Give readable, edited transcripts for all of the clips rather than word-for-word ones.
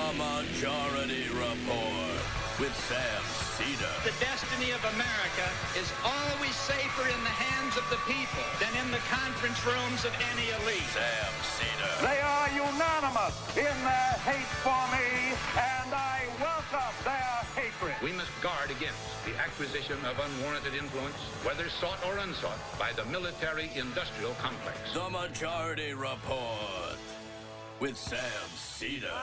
The Majority Report with Sam Seder. The destiny of America is always safer in the hands of the people than in the conference rooms of any elite. Sam Seder. They are unanimous in their hate for me, and I welcome their hatred. We must guard against the acquisition of unwarranted influence, whether sought or unsought, by the military-industrial complex. The Majority Report with Sam Seder.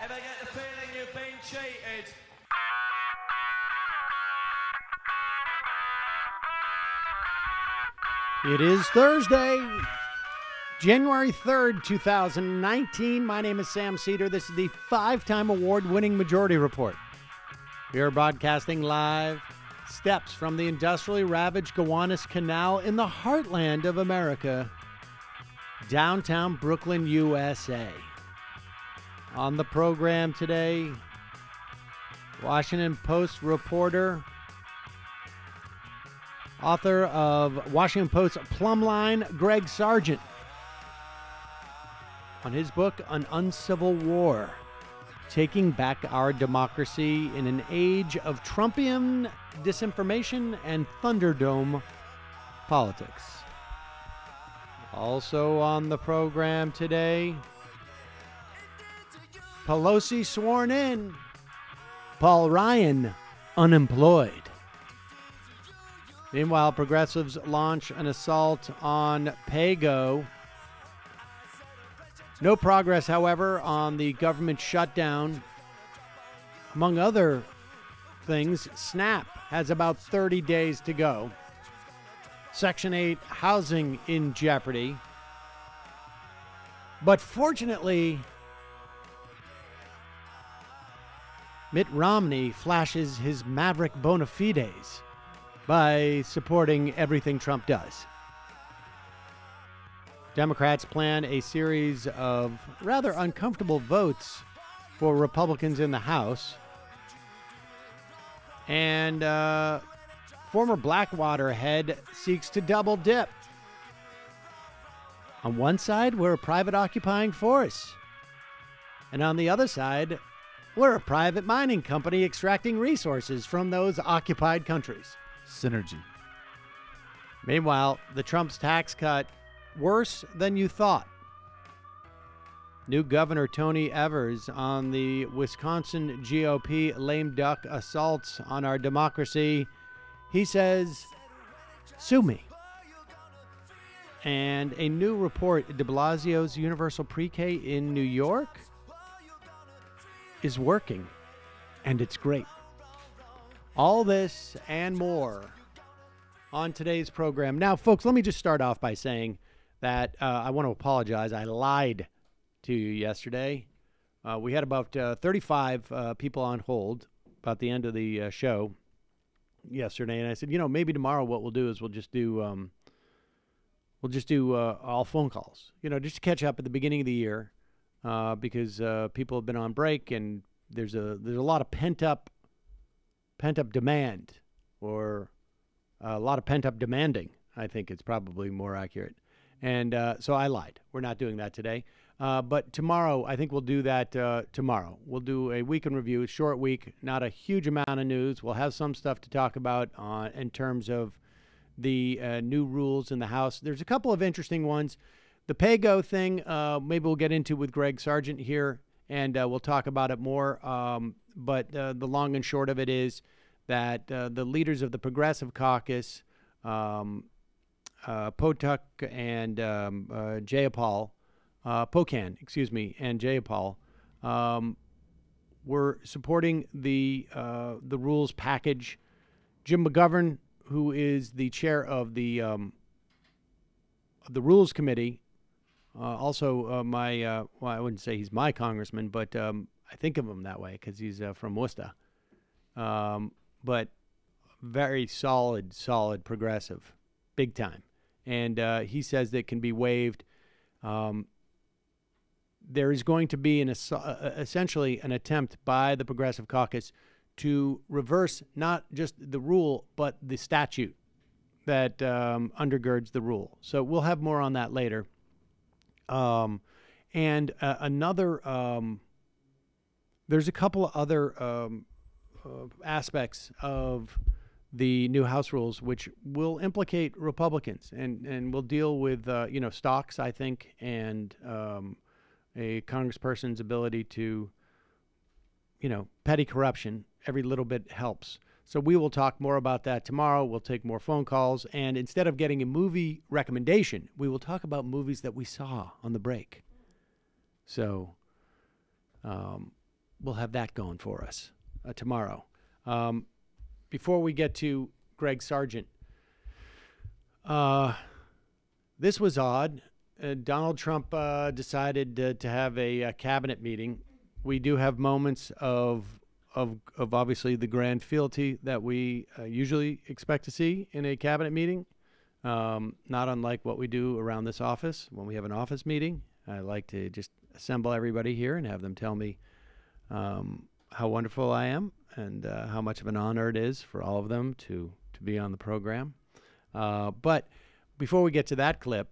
Ever get the feeling you've been cheated? It is Thursday, January 3rd, 2019. My name is Sam Seder. This is the 5-time award-winning Majority Report. We are broadcasting live steps from the industrially ravaged Gowanus Canal in the heartland of America, downtown Brooklyn, USA. On the program today, Washington Post reporter, author of Washington Post's Plumline, Greg Sargent, on his book, An Uncivil War, Taking Back Our Democracy in an Age of Trumpian Disinformation and Thunderdome Politics. Also on the program today, Pelosi sworn in, Paul Ryan unemployed. Meanwhile, progressives launch an assault on PAYGO. No progress, however, on the government shutdown. Among other things, SNAP has about 30 days to go. Section 8 housing in jeopardy. But fortunately, Mitt Romney flashes his maverick bona fides by supporting everything Trump does. Democrats plan a series of rather uncomfortable votes for Republicans in the House. And former Blackwater head seeks to double dip. On one side, we're a private occupying force. And on the other side, we're a private mining company extracting resources from those occupied countries. Synergy. Meanwhile, the Trump's tax cut, worse than you thought. New Governor Tony Evers on the Wisconsin GOP lame duck assaults on our democracy. He says, sue me. And a new report, de Blasio's Universal Pre-K in New York is working, and it's great. All this and more on today's program. Now, folks, let me just start off by saying that I want to apologize. I lied to you yesterday. We had about 35 people on hold about the end of the show yesterday, and I said, maybe tomorrow what we'll do is we'll just do all phone calls, just to catch up at the beginning of the year. Because people have been on break, and there's a lot of pent up demand, or a lot of pent up demanding. I think it's probably more accurate. And so I lied. We're not doing that today. But tomorrow, I think we'll do that tomorrow. We'll do a week in review, a short week, not a huge amount of news. We'll have some stuff to talk about in terms of the new rules in the House. There's a couple of interesting ones. The PAYGO thing, maybe we'll get into with Greg Sargent here, and we'll talk about it more. But the long and short of it is that the leaders of the Progressive Caucus, Potuk and Jayapal, Pocan, and Jayapal, were supporting the rules package. Jim McGovern, who is the chair of the Rules Committee, also I wouldn't say he's my congressman, but I think of him that way because he's from Worcester. But very solid progressive, big time. And he says that it can be waived. There is going to be essentially an attempt by the Progressive Caucus to reverse not just the rule, but the statute that undergirds the rule. So we'll have more on that later. And another there's a couple of other aspects of the new House rules which will implicate Republicans and will deal with stocks, I think, and a congressperson's ability to petty corruption. Every little bit helps. So we will talk more about that tomorrow. We'll take more phone calls, and instead of getting a movie recommendation, we will talk about movies that we saw on the break. So we'll have that going for us tomorrow. Before we get to Greg Sargent, this was odd. Donald Trump decided to have a cabinet meeting. We do have moments of obviously the grand fealty that we usually expect to see in a cabinet meeting, not unlike what we do around this office when we have an office meeting. I like to just assemble everybody here and have them tell me how wonderful I am and how much of an honor it is for all of them to be on the program. But before we get to that clip,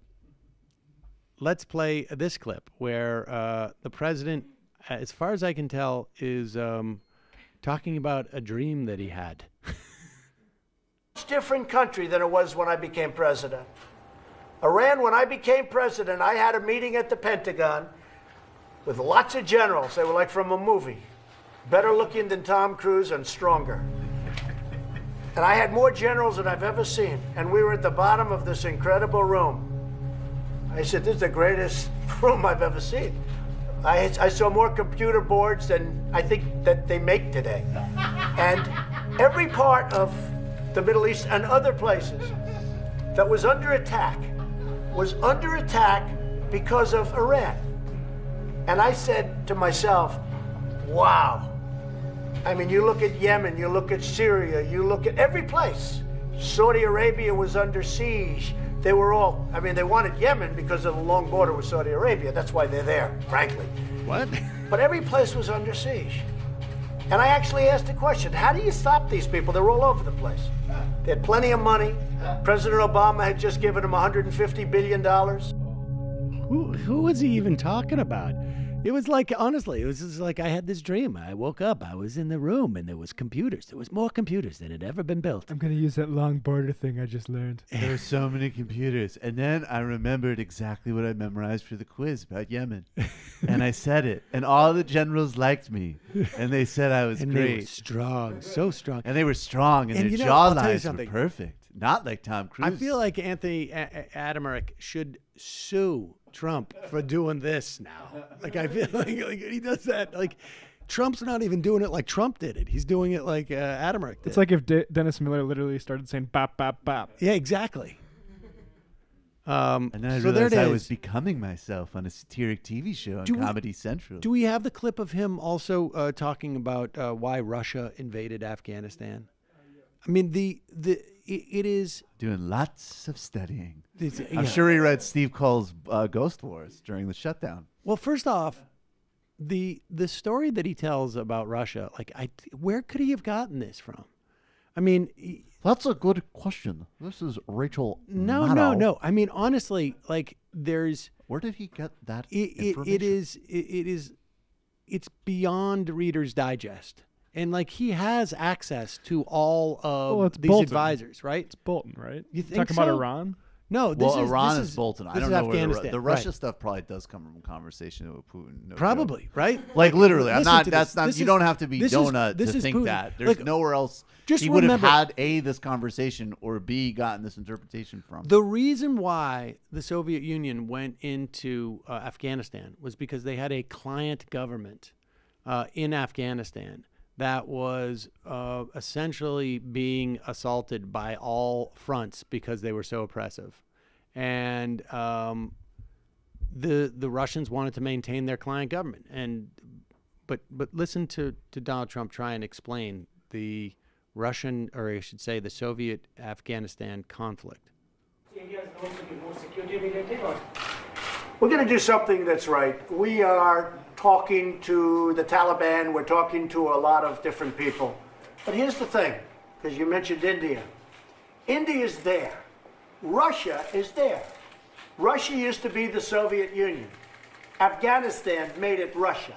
let's play this clip where the president, as far as I can tell, is talking about a dream that he had. It's a different country than it was when I became president. Iran, when I became president, I had a meeting at the Pentagon with lots of generals. They were like from a movie. Better looking than Tom Cruise and stronger. And I had more generals than I've ever seen. And we were at the bottom of this incredible room. I said, this is the greatest room I've ever seen. I saw more computer boards than I think that they make today. And every part of the Middle East and other places that was under attack because of Iran. And I said to myself, wow. I mean, you look at Yemen, you look at Syria, you look at every place. Saudi Arabia was under siege. They were all, I mean, they wanted Yemen because of the long border with Saudi Arabia. That's why they're there, frankly. What? But every place was under siege. And I actually asked the question, how do you stop these people? They're all over the place. They had plenty of money. President Obama had just given them $150 billion. Who was he even talking about? It was like, honestly, it was just like I had this dream. I woke up, I was in the room, and there was computers. There was more computers than had ever been built. I'm going to use that long border thing I just learned. There were so many computers. And then I remembered exactly what I memorized for the quiz about Yemen. And I said it. And all the generals liked me. And they said I was and great. They were strong, so strong. And they were strong, and their jawlines were perfect. Not like Tom Cruise. I feel like Anthony Adamaric should sue Trump for doing this now. Like, I feel like he does that. Like, Trump's not even doing it like Trump did it. He's doing it like Adamaric did. It's like if Dennis Miller literally started saying bop, bop, bop. Yeah, exactly. And then I realized I was becoming myself on a satiric TV show on Comedy Central. Do we have the clip of him also talking about why Russia invaded Afghanistan? I mean, it is doing lots of studying. I'm sure he read Steve Cole's Ghost Wars during the shutdown. Well, first off, the story that he tells about Russia, like, where could he have gotten this from? I mean, that's a good question. This is Rachel. No. I mean, honestly, like, there's. Where did he get that information? It's beyond Reader's Digest. And, like, he has access to all of these advisors, right? It's Bolton, right? You think talking about Iran? No, Iran is Bolton. I don't know Afghanistan. where the Russia stuff probably does come from conversation with Putin. No probably, joke. Right? Like, literally. I'm not. That's this. not. This you is, don't have to be donut to think Putin. that. There's nowhere else he would have had this conversation or B gotten this interpretation from. The reason why the Soviet Union went into Afghanistan was because they had a client government in Afghanistan that was essentially being assaulted by all fronts because they were so oppressive. And the Russians wanted to maintain their client government. But listen to Donald Trump try and explain the Russian, or I should say the Soviet-Afghanistan conflict. We're going to do something that's right. We are talking to the Taliban. We're talking to a lot of different people. But here's the thing, because you mentioned India. India is there. Russia is there. Russia used to be the Soviet Union. Afghanistan made it Russia.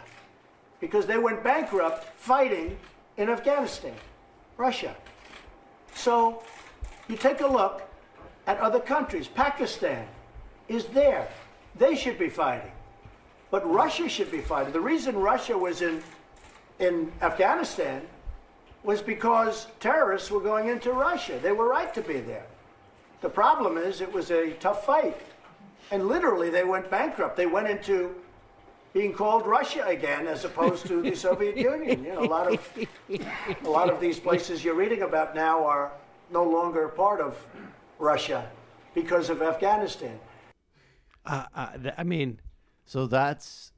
because they went bankrupt fighting in Afghanistan, Russia. So you take a look at other countries. Pakistan is there. They should be fighting. But Russia should be fighting. The reason Russia was in Afghanistan was because terrorists were going into Russia. They were right to be there. The problem is it was a tough fight. And literally they went bankrupt. They went into being called Russia again as opposed to the Soviet Union. You know, a lot of these places you're reading about now are no longer part of Russia because of Afghanistan. I mean, so that's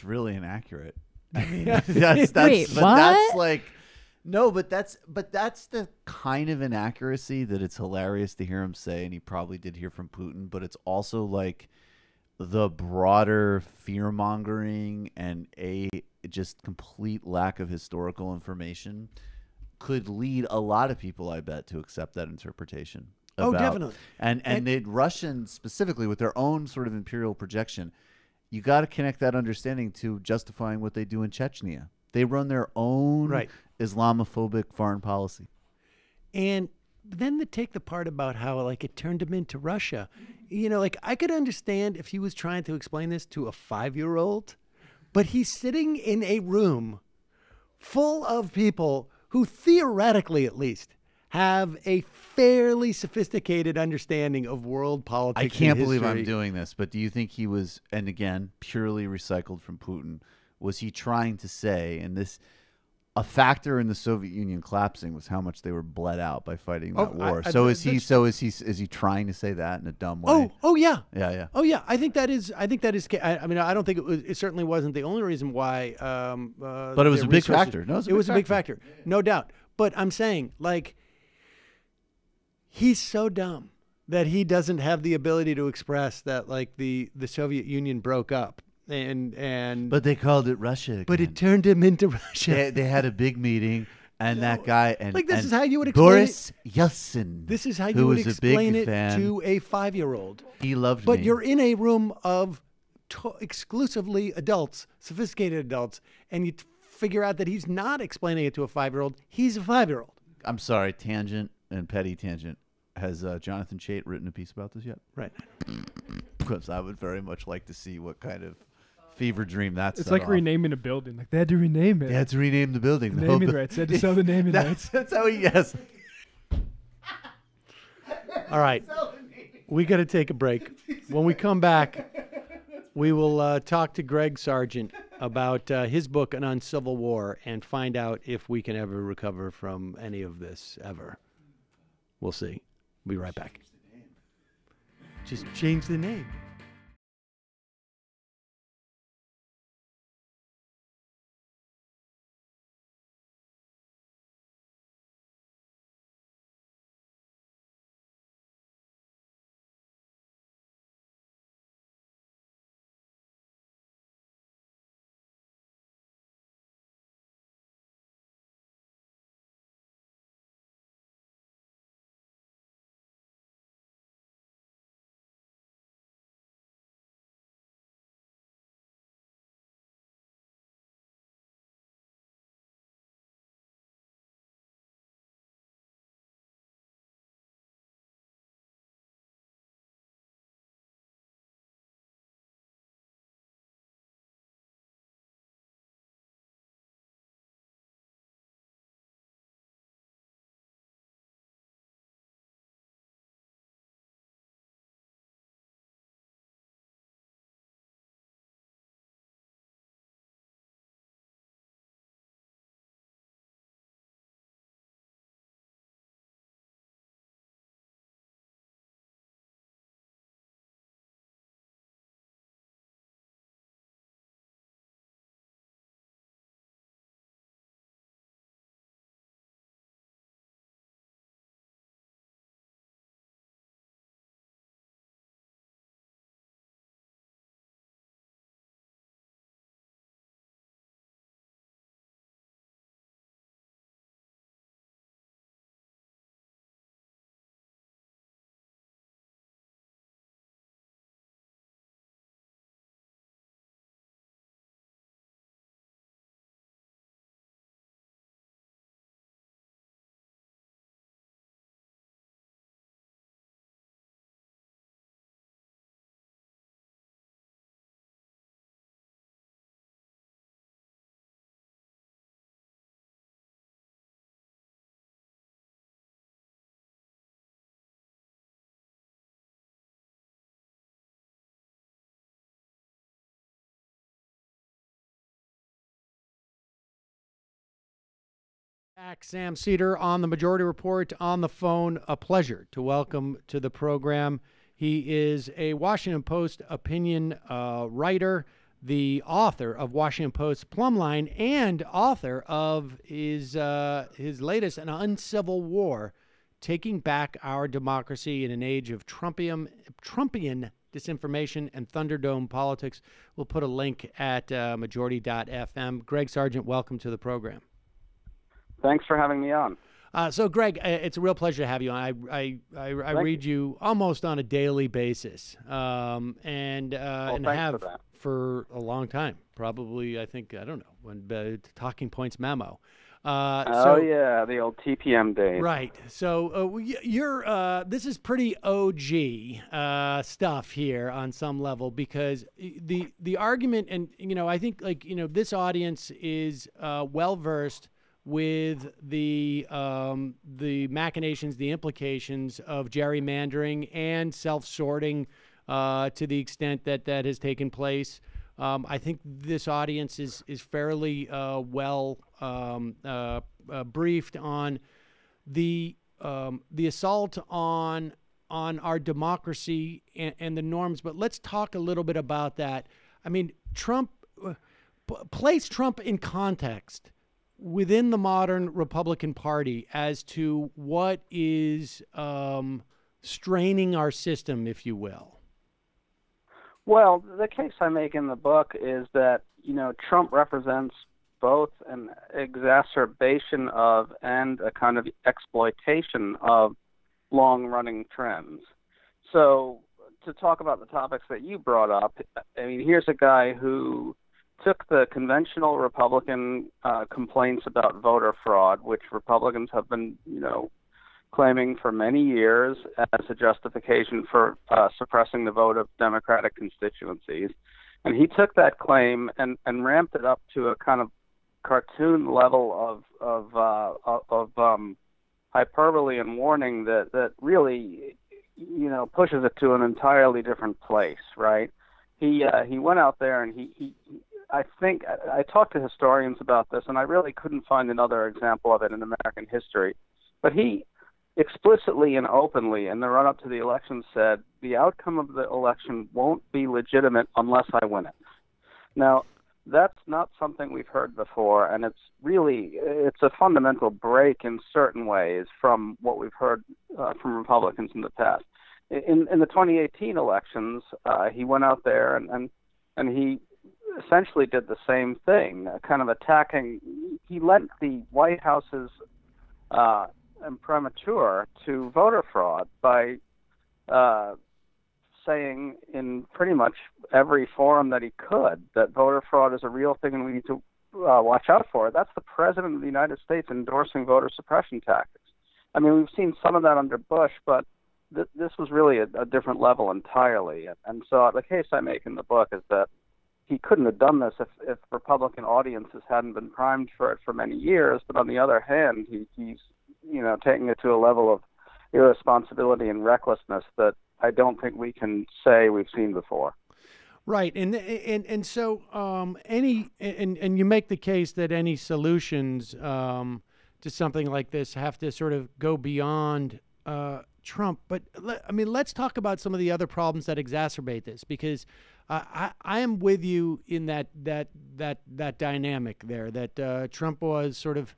really inaccurate. I mean, that's Wait, but what? that's like no, but that's the kind of inaccuracy that it's hilarious to hear him say, and he probably did hear from Putin. But it's also like the broader fear mongering and a just complete lack of historical information could lead a lot of people, I bet, to accept that interpretation. Oh, definitely. And the Russians specifically, with their own sort of imperial projection, you got to connect that understanding to justifying what they do in Chechnya. They run their own Islamophobic foreign policy. And then to take the part about how like it turned him into Russia, you know, like I could understand if he was trying to explain this to a 5-year-old, but he's sitting in a room full of people who theoretically at least have a fairly sophisticated understanding of world politics. I can't and believe I'm history. doing this, but do you think he was, and again, purely recycled from Putin, was he trying to say, and this, a factor in the Soviet Union collapsing was how much they were bled out by fighting that war. Is he trying to say that in a dumb way? Oh yeah. Yeah. Oh yeah. I think that is. I mean, I don't think it was. It certainly wasn't the only reason why. But it was a big factor. No, it was a big factor, no doubt. But I'm saying, like, he's so dumb that he doesn't have the ability to express that, like, the Soviet Union broke up. But they called it Russia again. But it turned him into Russia. They had a big meeting, and that guy and like this and is how you would explain Boris it. Yeltsin. This is how who you would was a explain big it fan. to a 5-year-old. He loved But me. you're in a room of exclusively adults, sophisticated adults, and you figure out that he's not explaining it to a 5-year-old. He's a 5-year-old. I'm sorry, tangent and petty tangent. Has Jonathan Chait written a piece about this yet? Right. Because I would very much like to see what kind of fever dream that's. It's like renaming a building. Like they had to rename it. They had to rename the building. The naming rights. They had to sell the naming rights. That's how he. Yes. All right. We got to take a break. When we come back, we will talk to Greg Sargent about his book, An Uncivil War, and find out if we can ever recover from any of this ever. We'll see. We'll be right back. Just change the name. Back, Sam Seder on the Majority Report on the phone. A pleasure to welcome to the program. He is a Washington Post opinion writer, the author of Washington Post Plumline, and author of his latest, An Uncivil War, Taking Back Our Democracy in an Age of Trumpian Disinformation and Thunderdome Politics. We'll put a link at majority.fm. Greg Sargent, welcome to the program. Thanks for having me on. So, Greg, it's a real pleasure to have you on. I read you almost on a daily basis, and have for a long time. Probably, I don't know, when Talking Points memo. The old TPM days. Right. So this is pretty OG stuff here on some level, because the argument, and I think this audience is well versed with the machinations, the implications of gerrymandering and self-sorting to the extent that has taken place. I think this audience is fairly well briefed on the assault on our democracy and the norms. But let's talk a little bit about that. I mean, place Trump in context within the modern Republican Party as to what is straining our system, if you will. Well, the case I make in the book is that, Trump represents both an exacerbation of and a kind of exploitation of long-running trends. So to talk about the topics that you brought up, I mean, here's a guy who took the conventional Republican complaints about voter fraud, which Republicans have been, claiming for many years as a justification for suppressing the vote of Democratic constituencies. And he took that claim and ramped it up to a kind of cartoon level of hyperbole and warning that really, pushes it to an entirely different place, right? He went out there and he I think I talked to historians about this, and I really couldn't find another example of it in American history. But he explicitly and openly in the run-up to the election said, the outcome of the election won't be legitimate unless I win it. Now, that's not something we've heard before, and it's a fundamental break in certain ways from what we've heard from Republicans in the past. In the 2018 elections, he went out there and he essentially did the same thing, kind of attacking. He lent the White House's imprimatur to voter fraud by saying in pretty much every forum that he could that voter fraud is a real thing and we need to watch out for it. That's the President of the United States endorsing voter suppression tactics. I mean, we've seen some of that under Bush, but this was really a different level entirely. And so the case I make in the book is that he couldn't have done this if Republican audiences hadn't been primed for it for many years. But on the other hand, he's taking it to a level of irresponsibility and recklessness that I don't think we can say we've seen before. Right, and so you make the case that any solutions to something like this have to sort of go beyond Trump. But let's talk about some of the other problems that exacerbate this, because I am with you in that dynamic there. That Trump was sort of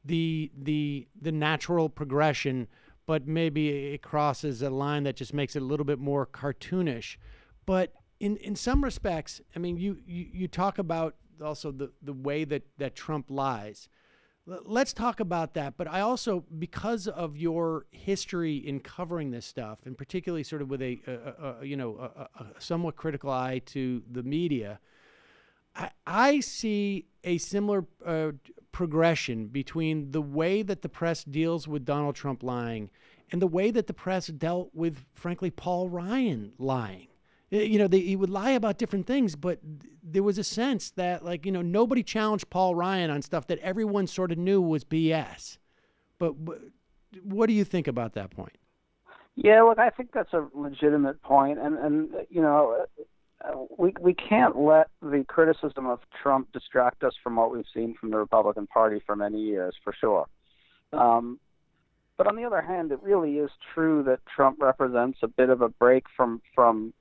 the natural progression, but maybe it crosses a line that just makes it a little bit more cartoonish. But in some respects, I mean, you talk about also the way that Trump lies. Let's talk about that. But I also, because of your history in covering this stuff, and particularly sort of with a somewhat critical eye to the media, I see a similar progression between the way that the press deals with Donald Trump lying and the way that the press dealt with, frankly, Paul Ryan lying. He would lie about different things, but there was a sense that, nobody challenged Paul Ryan on stuff that everyone sort of knew was BS. But what do you think about that point? Yeah, look, I think that's a legitimate point, and we can't let the criticism of Trump distract us from what we've seen from the Republican Party for many years, for sure. But on the other hand, it really is true that Trump represents a bit of a break from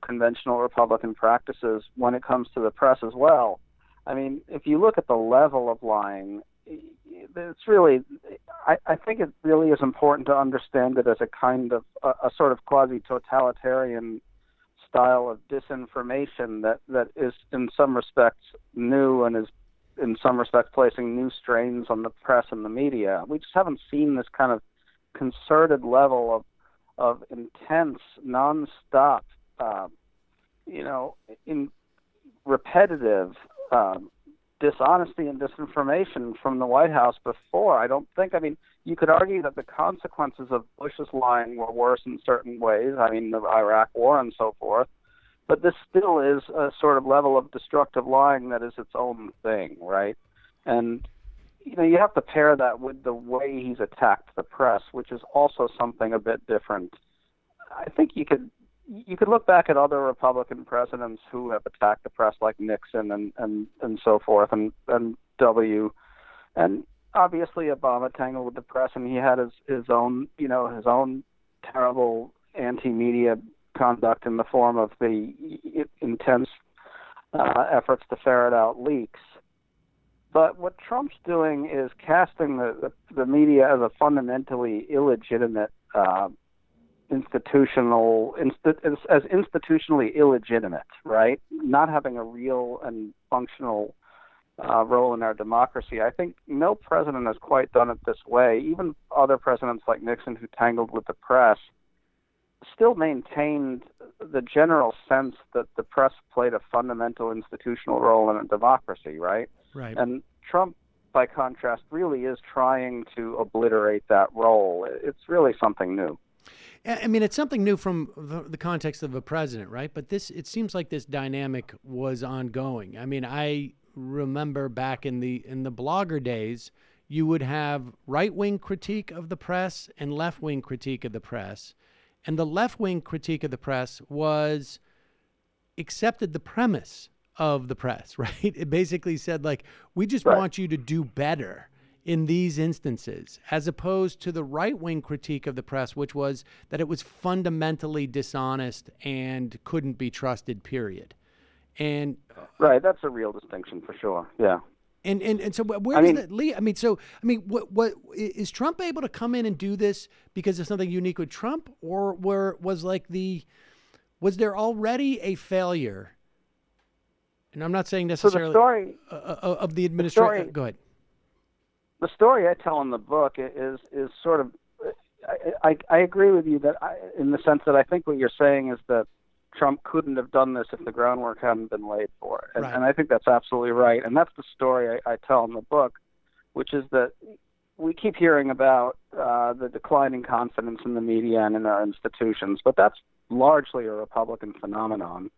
conventional Republican practices when it comes to the press as well. I mean, if you look at the level of lying, it's really, I think it really is important to understand it as a kind of a sort of quasi-totalitarian style of disinformation that is in some respects new and is in some respects placing new strains on the press and the media. We just haven't seen this kind of concerted level of intense, nonstop, in repetitive dishonesty and disinformation from the White House before. I mean, you could argue that the consequences of Bush's lying were worse in certain ways. I mean, the Iraq War and so forth. But this still is a sort of level of destructive lying that is its own thing, right? And, you have to pair that with the way he's attacked the press, which is also something a bit different. I think you could look back at other Republican presidents who have attacked the press, like Nixon and so forth, and W. And obviously Obama tangled with the press, and he had his own terrible anti-media conduct in the form of the intense efforts to ferret out leaks. But what Trump's doing is casting the media as a fundamentally illegitimate institutionally illegitimate, right? Not having a real and functional role in our democracy. I think no president has quite done it this way. Even other presidents like Nixon, who tangled with the press, still maintained the general sense that the press played a fundamental institutional role in a democracy, right? Right. And Trump, by contrast, really is trying to obliterate that role. It's really something new. I mean, it's something new from the context of a president, right? But it seems like this dynamic was ongoing. I mean, I remember back in the blogger days, you would have right-wing critique of the press and left-wing critique of the press. And the left-wing critique of the press was accepted the premise of the press, right? It basically said, like, we just want you to do better in these instances, as opposed to the right-wing critique of the press, which was that it was fundamentally dishonest and couldn't be trusted, period. And right, that's a real distinction for sure. Yeah. And so where does that lead? What is Trump able to come in and do this because of something unique with Trump, or was there already a failure? And I'm not saying necessarily of the administration. Go ahead. The story I tell in the book is sort of, I agree with you that in the sense that I think what you're saying is that Trump couldn't have done this if the groundwork hadn't been laid for it. And I think that's absolutely right. And that's the story I tell in the book, which is that we keep hearing about the declining confidence in the media and in our institutions, but that's largely a Republican phenomenon.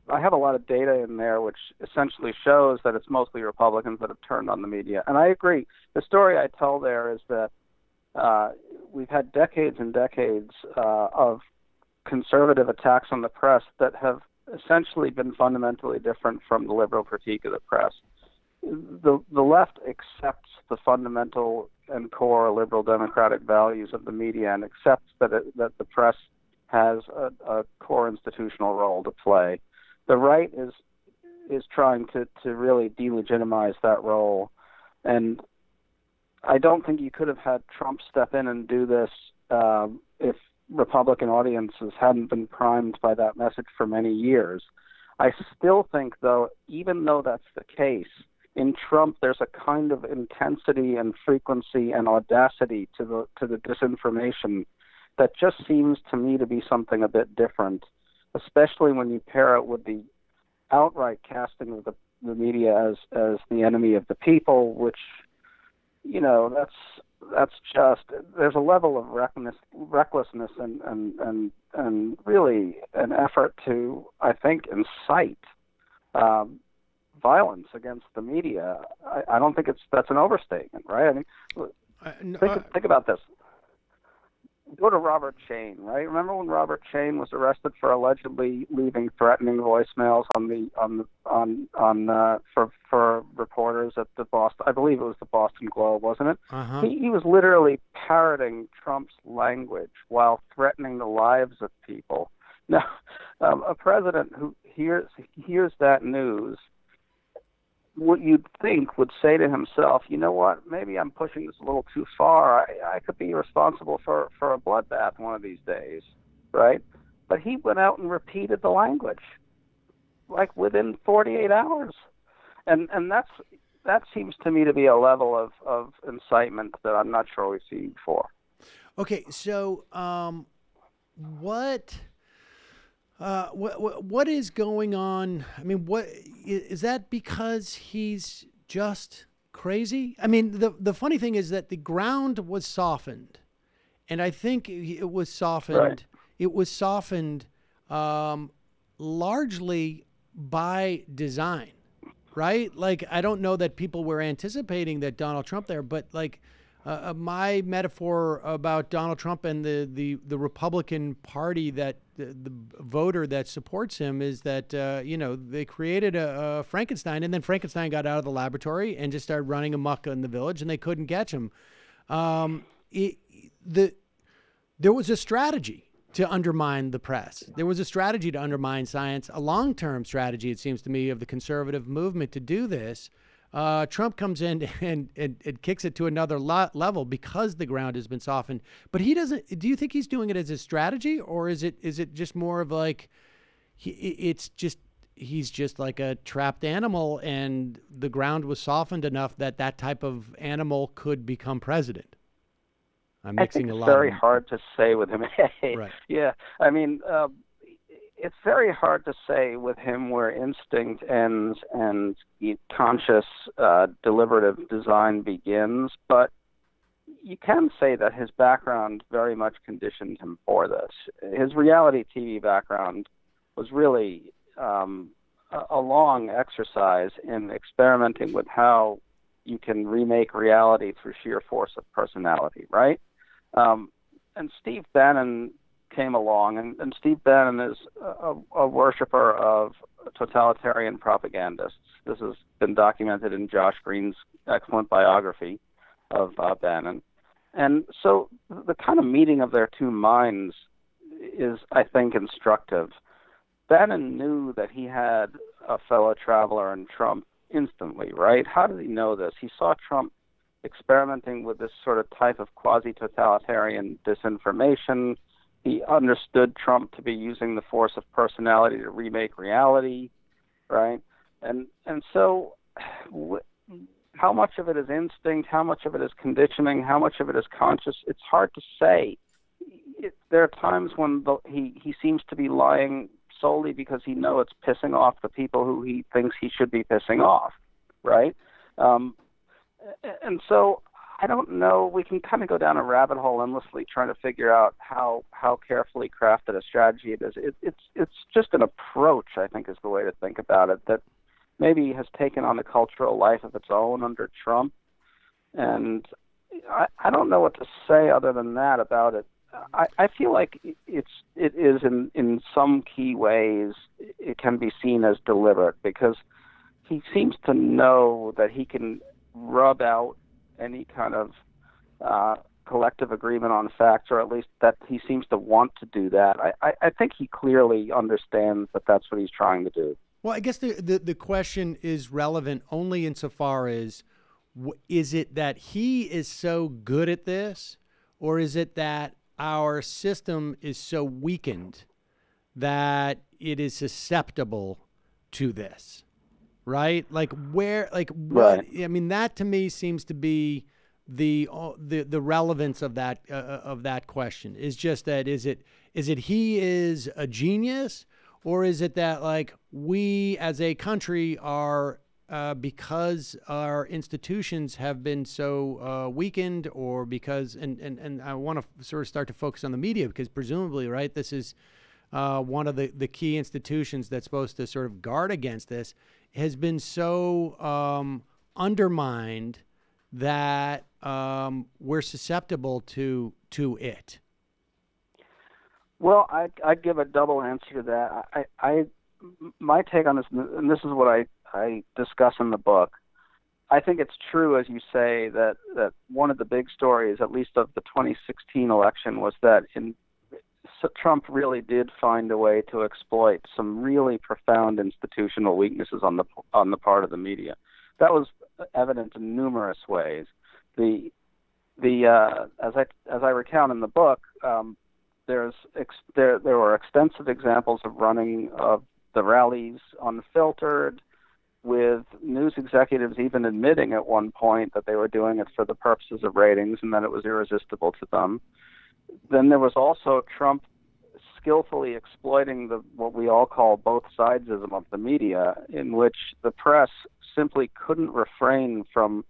I have a lot of data in there which essentially shows that it's mostly Republicans that have turned on the media. And I agree. The story I tell there is that we've had decades and decades of conservative attacks on the press that have essentially been fundamentally different from the liberal critique of the press. The left accepts the fundamental and core liberal democratic values of the media and accepts that the press has a core institutional role to play. The right is trying to really delegitimize that role, and I don't think you could have had Trump step in and do this if Republican audiences hadn't been primed by that message for many years. I still think, though, even though that's the case, in Trump there's a kind of intensity and frequency and audacity to the disinformation that just seems to me to be something a bit different, especially when you pair it with the outright casting of the media as the enemy of the people, which, that's just, there's a level of recklessness and really an effort to, I think, incite violence against the media. I don't think that's an overstatement, right? I mean, think about this. go to Robert Chain, right? Remember when Robert Chain was arrested for allegedly leaving threatening voicemails for reporters at the Boston, I believe it was the Boston Globe, wasn't it? Uh-huh. He was literally parroting Trump's language while threatening the lives of people. Now, a president who hears that news, what you'd think would say to himself, you know what, maybe I'm pushing this a little too far. I could be responsible for a bloodbath one of these days, right? But he went out and repeated the language, like within 48 hours. And that seems to me to be a level of incitement that I'm not sure we've seen before. Okay, so what is going on? I mean, what is that because he's just crazy? I mean, the funny thing is that the ground was softened, and I think it was softened. Right. It was softened largely by design, right? Like, I don't know that people were anticipating that Donald Trump there, but like my metaphor about Donald Trump and the Republican Party, that the voter that supports him, is that they created a Frankenstein, and then Frankenstein got out of the laboratory and just started running amok in the village, and they couldn't catch him. There was a strategy to undermine the press. There was a strategy to undermine science, a long-term strategy, it seems to me, of the conservative movement to do this. Trump comes in and kicks it to another level because the ground has been softened. But he doesn't. Do you think he's doing it as a strategy, or is it just more of like he's just like a trapped animal, and the ground was softened enough that type of animal could become president? I'm mixing a lot. It's very hard to say with him. Right. Yeah. I mean, it's very hard to say with him where instinct ends and conscious, deliberative design begins. But you can say that his background very much conditioned him for this. His reality TV background was really a long exercise in experimenting with how you can remake reality through sheer force of personality, right? And Steve Bannon came along, and Steve Bannon is a worshiper of totalitarian propagandists. This has been documented in Josh Green's excellent biography of Bannon. And so the kind of meeting of their two minds is, I think, instructive. Bannon knew that he had a fellow traveler in Trump instantly, right? How did he know this? He saw Trump experimenting with this sort of type of quasi-totalitarian disinformation. He understood Trump to be using the force of personality to remake reality, right? And so how much of it is instinct, how much of it is conditioning, how much of it is conscious, it's hard to say. There are times when he seems to be lying solely because he knows it's pissing off the people who he thinks he should be pissing off, right? And so I don't know. We can kind of go down a rabbit hole endlessly trying to figure out how carefully crafted a strategy it is. It's just an approach, I think, is the way to think about it, that maybe has taken on a cultural life of its own under Trump. And I don't know what to say other than that about it. I feel like it is in some key ways it can be seen as deliberate, because he seems to know that he can rub out any kind of collective agreement on facts, or at least that he seems to want to do that. I think he clearly understands that that's what he's trying to do. Well, I guess the question is relevant only insofar as, is it that he is so good at this, or is it that our system is so weakened that it is susceptible to this? Right? Like where, like what? Right. I mean, that to me seems to be the relevance of that question. Is just that is it he is a genius, or is it that like we as a country are because our institutions have been so weakened, or because and I want to sort of start to focus on the media, because presumably, right, this is one of the key institutions that's supposed to sort of guard against this, has been so undermined that we're susceptible to it. Well, I'd give a double answer to that. My take on this, and this is what I discuss in the book. I think it's true, as you say, that one of the big stories, at least of the 2016 election, was that Trump really did find a way to exploit some really profound institutional weaknesses on the part of the media. That was evident in numerous ways. As I recount in the book, there were extensive examples of running of the rallies unfiltered, with news executives even admitting at one point that they were doing it for the purposes of ratings and that it was irresistible to them. Then there was also Trump skillfully exploiting what we all call both sidesism of the media, in which the press simply couldn't refrain from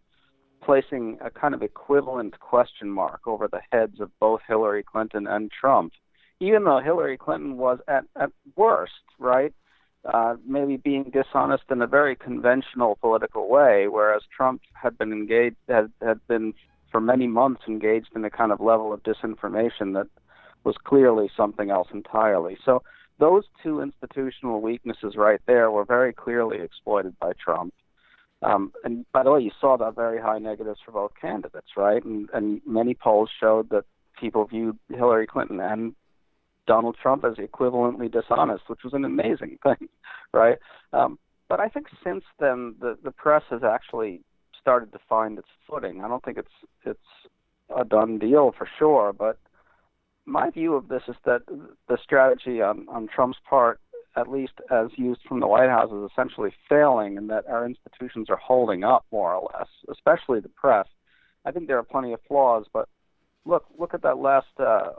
placing a kind of equivalent question mark over the heads of both Hillary Clinton and Trump, even though Hillary Clinton was at worst, right, maybe being dishonest in a very conventional political way, whereas Trump had been for many months engaged in a kind of level of disinformation that was clearly something else entirely. So those two institutional weaknesses right there were very clearly exploited by Trump. And by the way, you saw that very high negatives for both candidates, right? And many polls showed that people viewed Hillary Clinton and Donald Trump as equivalently dishonest, which was an amazing thing, right? But I think since then, the press has actually started to find its footing. I don't think it's a done deal for sure, but my view of this is that the strategy on Trump's part, at least as used from the White House, is essentially failing, and that our institutions are holding up more or less, especially the press. I think there are plenty of flaws, but look at that last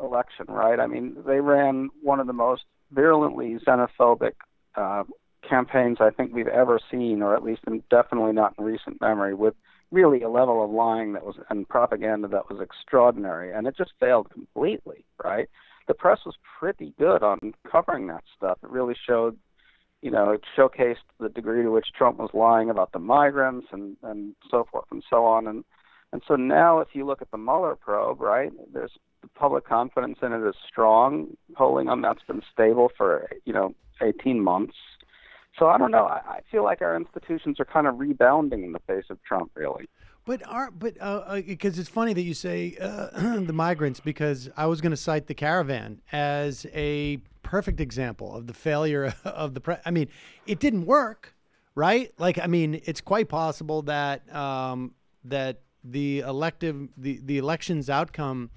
election, right? I mean, they ran one of the most virulently xenophobic campaigns I think we've ever seen, or at least definitely not in recent memory, with really a level of lying and propaganda that was extraordinary, and it just failed completely, right? The press was pretty good on covering that stuff. It really showed, it showcased the degree to which Trump was lying about the migrants and so forth and so on. And so now if you look at the Mueller probe, right, there's the public confidence in it is strong. Polling on that's been stable for, 18 months. So I don't know. I feel like our institutions are kind of rebounding in the face of Trump, really. But because it's funny that you say the migrants, because I was going to cite the Caravan as a perfect example of the failure of the press. I mean, it didn't work, right? Like, I mean, it's quite possible that that the election's outcome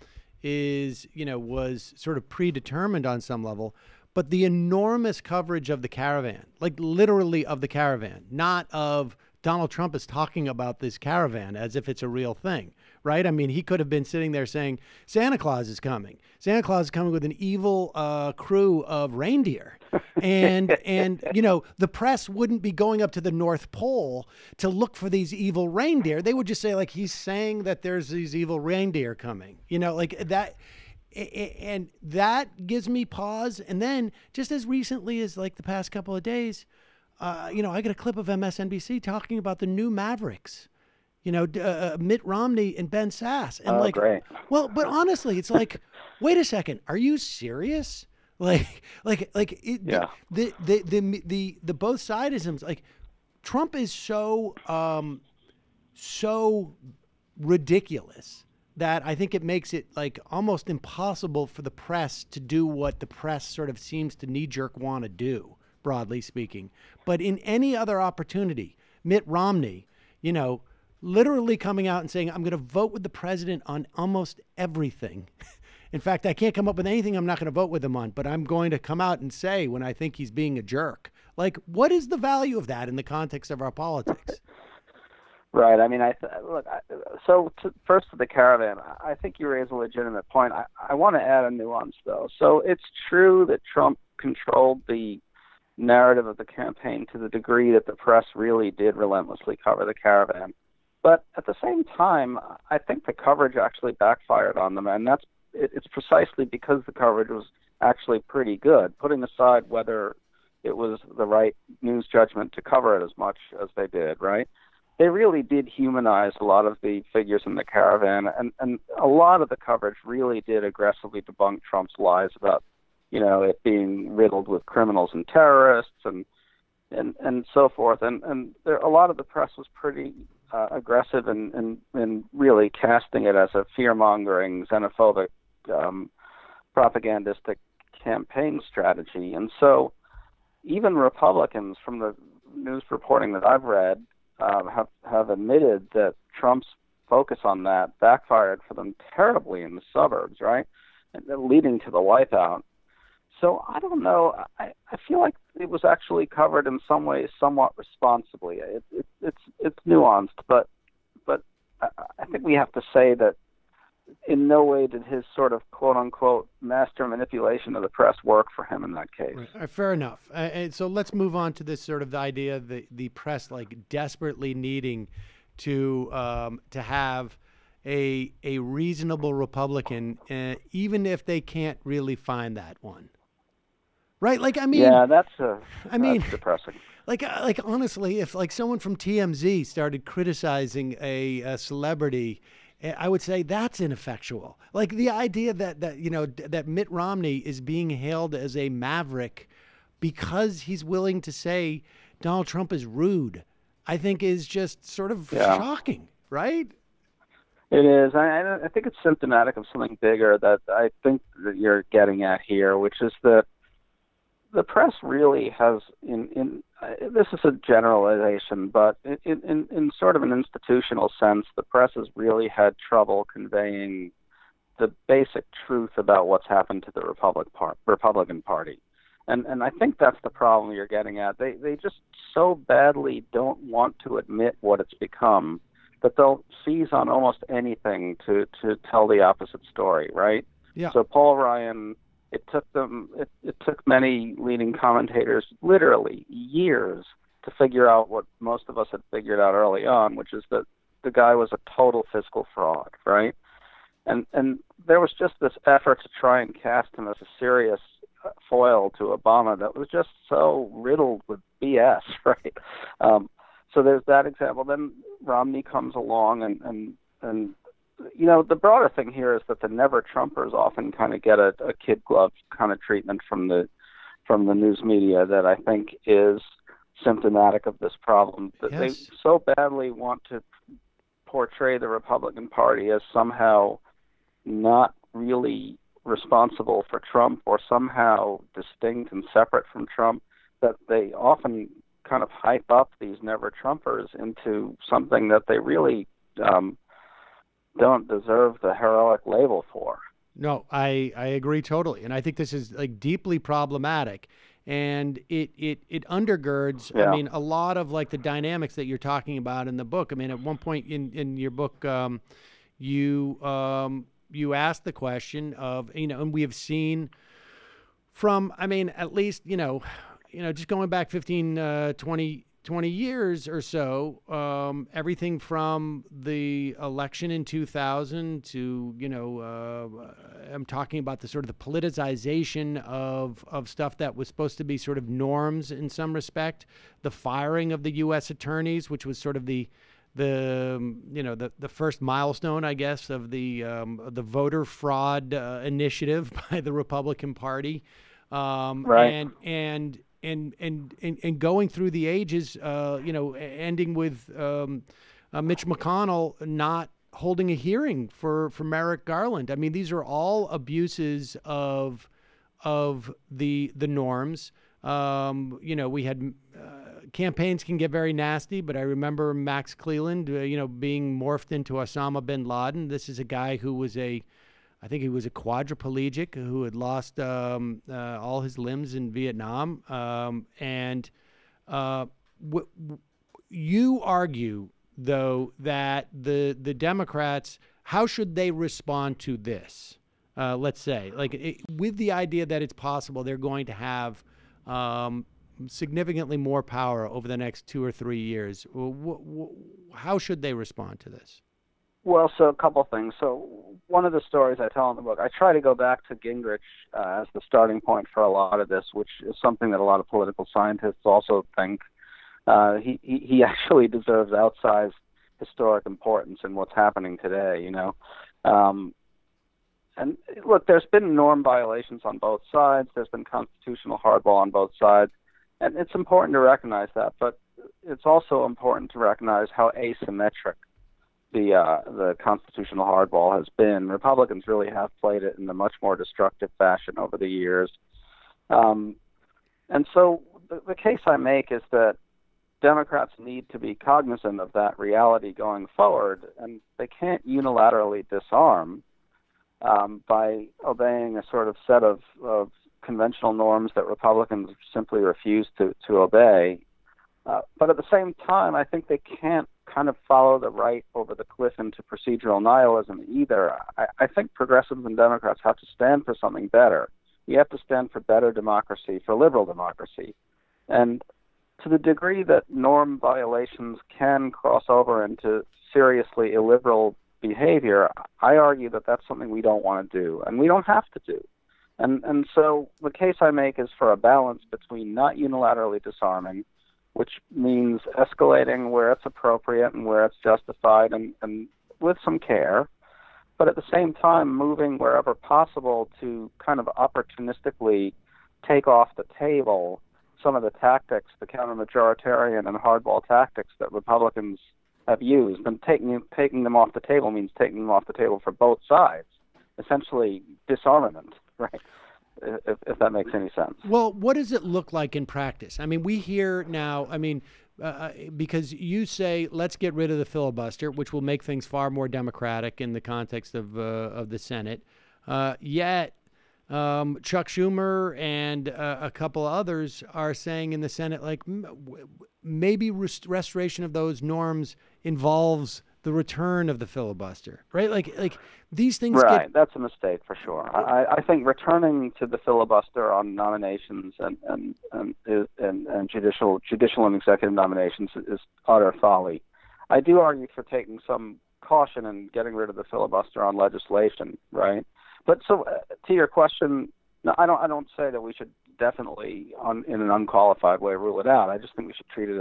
was sort of predetermined on some level. But the enormous coverage of the Caravan, like literally of the Caravan, not of Donald Trump is talking about this Caravan as if it's a real thing, right? I mean, he could have been sitting there saying, Santa Claus is coming. Santa Claus is coming with an evil crew of reindeer. And the press wouldn't be going up to the North Pole to look for these evil reindeer. They would just say, like, he's saying that there's these evil reindeer coming, like that. And that gives me pause. And then just as recently as like the past couple of days, I got a clip of MSNBC talking about the new Mavericks, Mitt Romney and Ben Sass. And great. Well, but honestly, it's like, wait a second, are you serious? The both sidisms, like Trump is so ridiculous that I think it makes it like almost impossible for the press to do what the press sort of seems to knee-jerk want to do, broadly speaking. But in any other opportunity, Mitt Romney, literally coming out and saying, I'm going to vote with the president on almost everything. In fact, I can't come up with anything I'm not going to vote with him on, but I'm going to come out and say when I think he's being a jerk. Like, what is the value of that in the context of our politics? Right. I mean, first to the Caravan, I think you raise a legitimate point. I want to add a nuance, though. So it's true that Trump controlled the narrative of the campaign to the degree that the press really did relentlessly cover the Caravan. But at the same time, I think the coverage actually backfired on them, and it's precisely because the coverage was actually pretty good, putting aside whether it was the right news judgment to cover it as much as they did, right? They really did humanize a lot of the figures in the Caravan, and a lot of the coverage really did aggressively debunk Trump's lies about it being riddled with criminals and terrorists and so forth. And there, a lot of the press was pretty aggressive in really casting it as a fear-mongering, xenophobic, propagandistic campaign strategy. And so even Republicans, from the news reporting that I've read, have admitted that Trump's focus on that backfired for them terribly in the suburbs, right? And leading to the wipeout. So I don't know. I feel like it was actually covered in some ways somewhat responsibly. It's nuanced, but I think we have to say that in no way did his sort of quote-unquote master manipulation of the press work for him in that case. Right. Fair enough. And so let's move on to this sort of the idea of the press like desperately needing to have a reasonable Republican, even if they can't really find that one. Right? Like, I mean, yeah, that's depressing. Like honestly, if like someone from TMZ started criticizing a celebrity, I would say that's ineffectual. Like the idea that Mitt Romney is being hailed as a maverick because he's willing to say Donald Trump is rude, I think is just sort of shocking, right? It is. I think it's symptomatic of something bigger that I think that you're getting at here, which is that the press really has, this is a generalization, but in sort of an institutional sense, the press has really had trouble conveying the basic truth about what's happened to the Republican Party. And I think that's the problem you're getting at. They just so badly don't want to admit what it's become that they'll seize on almost anything to tell the opposite story, right? Yeah. So Paul Ryan, it took many leading commentators literally years to figure out what most of us had figured out early on, which is that the guy was a total fiscal fraud, right? And there was just this effort to try and cast him as a serious foil to Obama that was just so riddled with BS, right? So there's that example. Then Romney comes along and the broader thing here is that the never Trumpers often kind of get a kid glove kind of treatment from the news media that I think is symptomatic of this problem. That They so badly want to portray the Republican Party as somehow not really responsible for Trump or somehow distinct and separate from Trump that they often kind of hype up these never Trumpers into something that they really don't deserve the heroic label for. No, I agree totally. And I think this is like deeply problematic. And it undergirds, I mean, a lot of like the dynamics that you're talking about in the book. I mean, at one point in your book, you asked the question of, and we have seen from, I mean, at least, just going back 15, 20 years or so, everything from the election in 2000 to, I'm talking about the sort of the politicization of stuff that was supposed to be sort of norms in some respect, the firing of the U.S. attorneys, which was sort of the first milestone, I guess, of the voter fraud initiative by the Republican Party, right? And going through the ages, ending with Mitch McConnell not holding a hearing for Merrick Garland. I mean, these are all abuses of the norms. We had campaigns can get very nasty, but I remember Max Cleland, being morphed into Osama bin Laden. This is a guy who was I think he was a quadriplegic who had lost all his limbs in Vietnam. You argue, though, that the Democrats, how should they respond to this? Let's say, with the idea that it's possible they're going to have significantly more power over the next 2 or 3 years. How should they respond to this? Well, so a couple things. So one of the stories I tell in the book, I try to go back to Gingrich as the starting point for a lot of this, which is something that a lot of political scientists also think. He actually deserves outsized historic importance in what's happening today, And look, there's been norm violations on both sides. There's been constitutional hardball on both sides. And it's important to recognize that. But it's also important to recognize how asymmetric the constitutional hardball has been. Republicans really have played it in a much more destructive fashion over the years. And so the case I make is that Democrats need to be cognizant of that reality going forward, and they can't unilaterally disarm by obeying a sort of set of conventional norms that Republicans simply refuse to obey. But at the same time, I think they can't kind of follow the right over the cliff into procedural nihilism either. I think progressives and Democrats have to stand for something better. We have to stand for better democracy, for liberal democracy. And to the degree that norm violations can cross over into seriously illiberal behavior, I argue that that's something we don't want to do, and we don't have to do. And so the case I make is for a balance between not unilaterally disarming, which means escalating where it's appropriate and where it's justified and with some care, but at the same time moving wherever possible to kind of opportunistically take off the table some of the tactics, the counter-majoritarian and hardball tactics that Republicans have used. And taking them off the table means taking them off the table for both sides, essentially disarmament, right? If that makes any sense. Well, what does it look like in practice? I mean, we hear now, because you say, let's get rid of the filibuster, which will make things far more democratic in the context of the Senate. Yet, Chuck Schumer and a couple others are saying in the Senate, like, maybe restoration of those norms involves the return of the filibuster, right? Like these things. Right, that's a mistake for sure. I think returning to the filibuster on nominations and judicial and executive nominations is utter folly. I do argue for taking some caution and getting rid of the filibuster on legislation, right? But so to your question, no, I don't say that we should definitely in an unqualified way rule it out. I just think we should treat it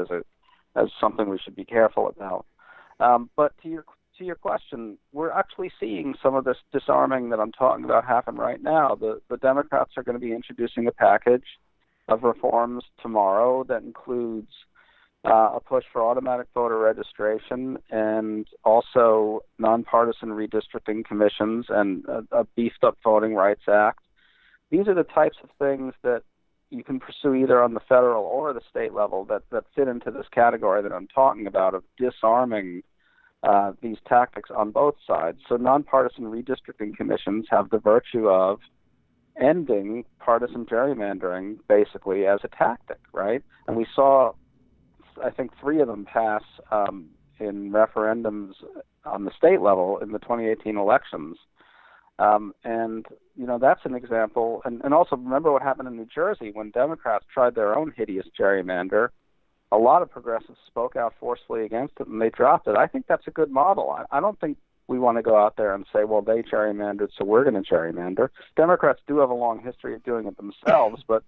as something we should be careful about. But to your question, we're actually seeing some of this disarming that I'm talking about happen right now. The Democrats are going to be introducing a package of reforms tomorrow that includes a push for automatic voter registration and also nonpartisan redistricting commissions and a beefed-up Voting Rights Act. These are the types of things that you can pursue either on the federal or the state level that fit into this category that I'm talking about of disarming these tactics on both sides. So nonpartisan redistricting commissions have the virtue of ending partisan gerrymandering basically as a tactic, right? And we saw, I think, 3 of them pass in referendums on the state level in the 2018 elections. And, you know, that's an example. And also remember what happened in New Jersey when Democrats tried their own hideous gerrymander. A lot of progressives spoke out forcefully against it, and they dropped it. I think that's a good model. I don't think we want to go out there and say, well, they gerrymandered, so we're going to gerrymander. Democrats do have a long history of doing it themselves, but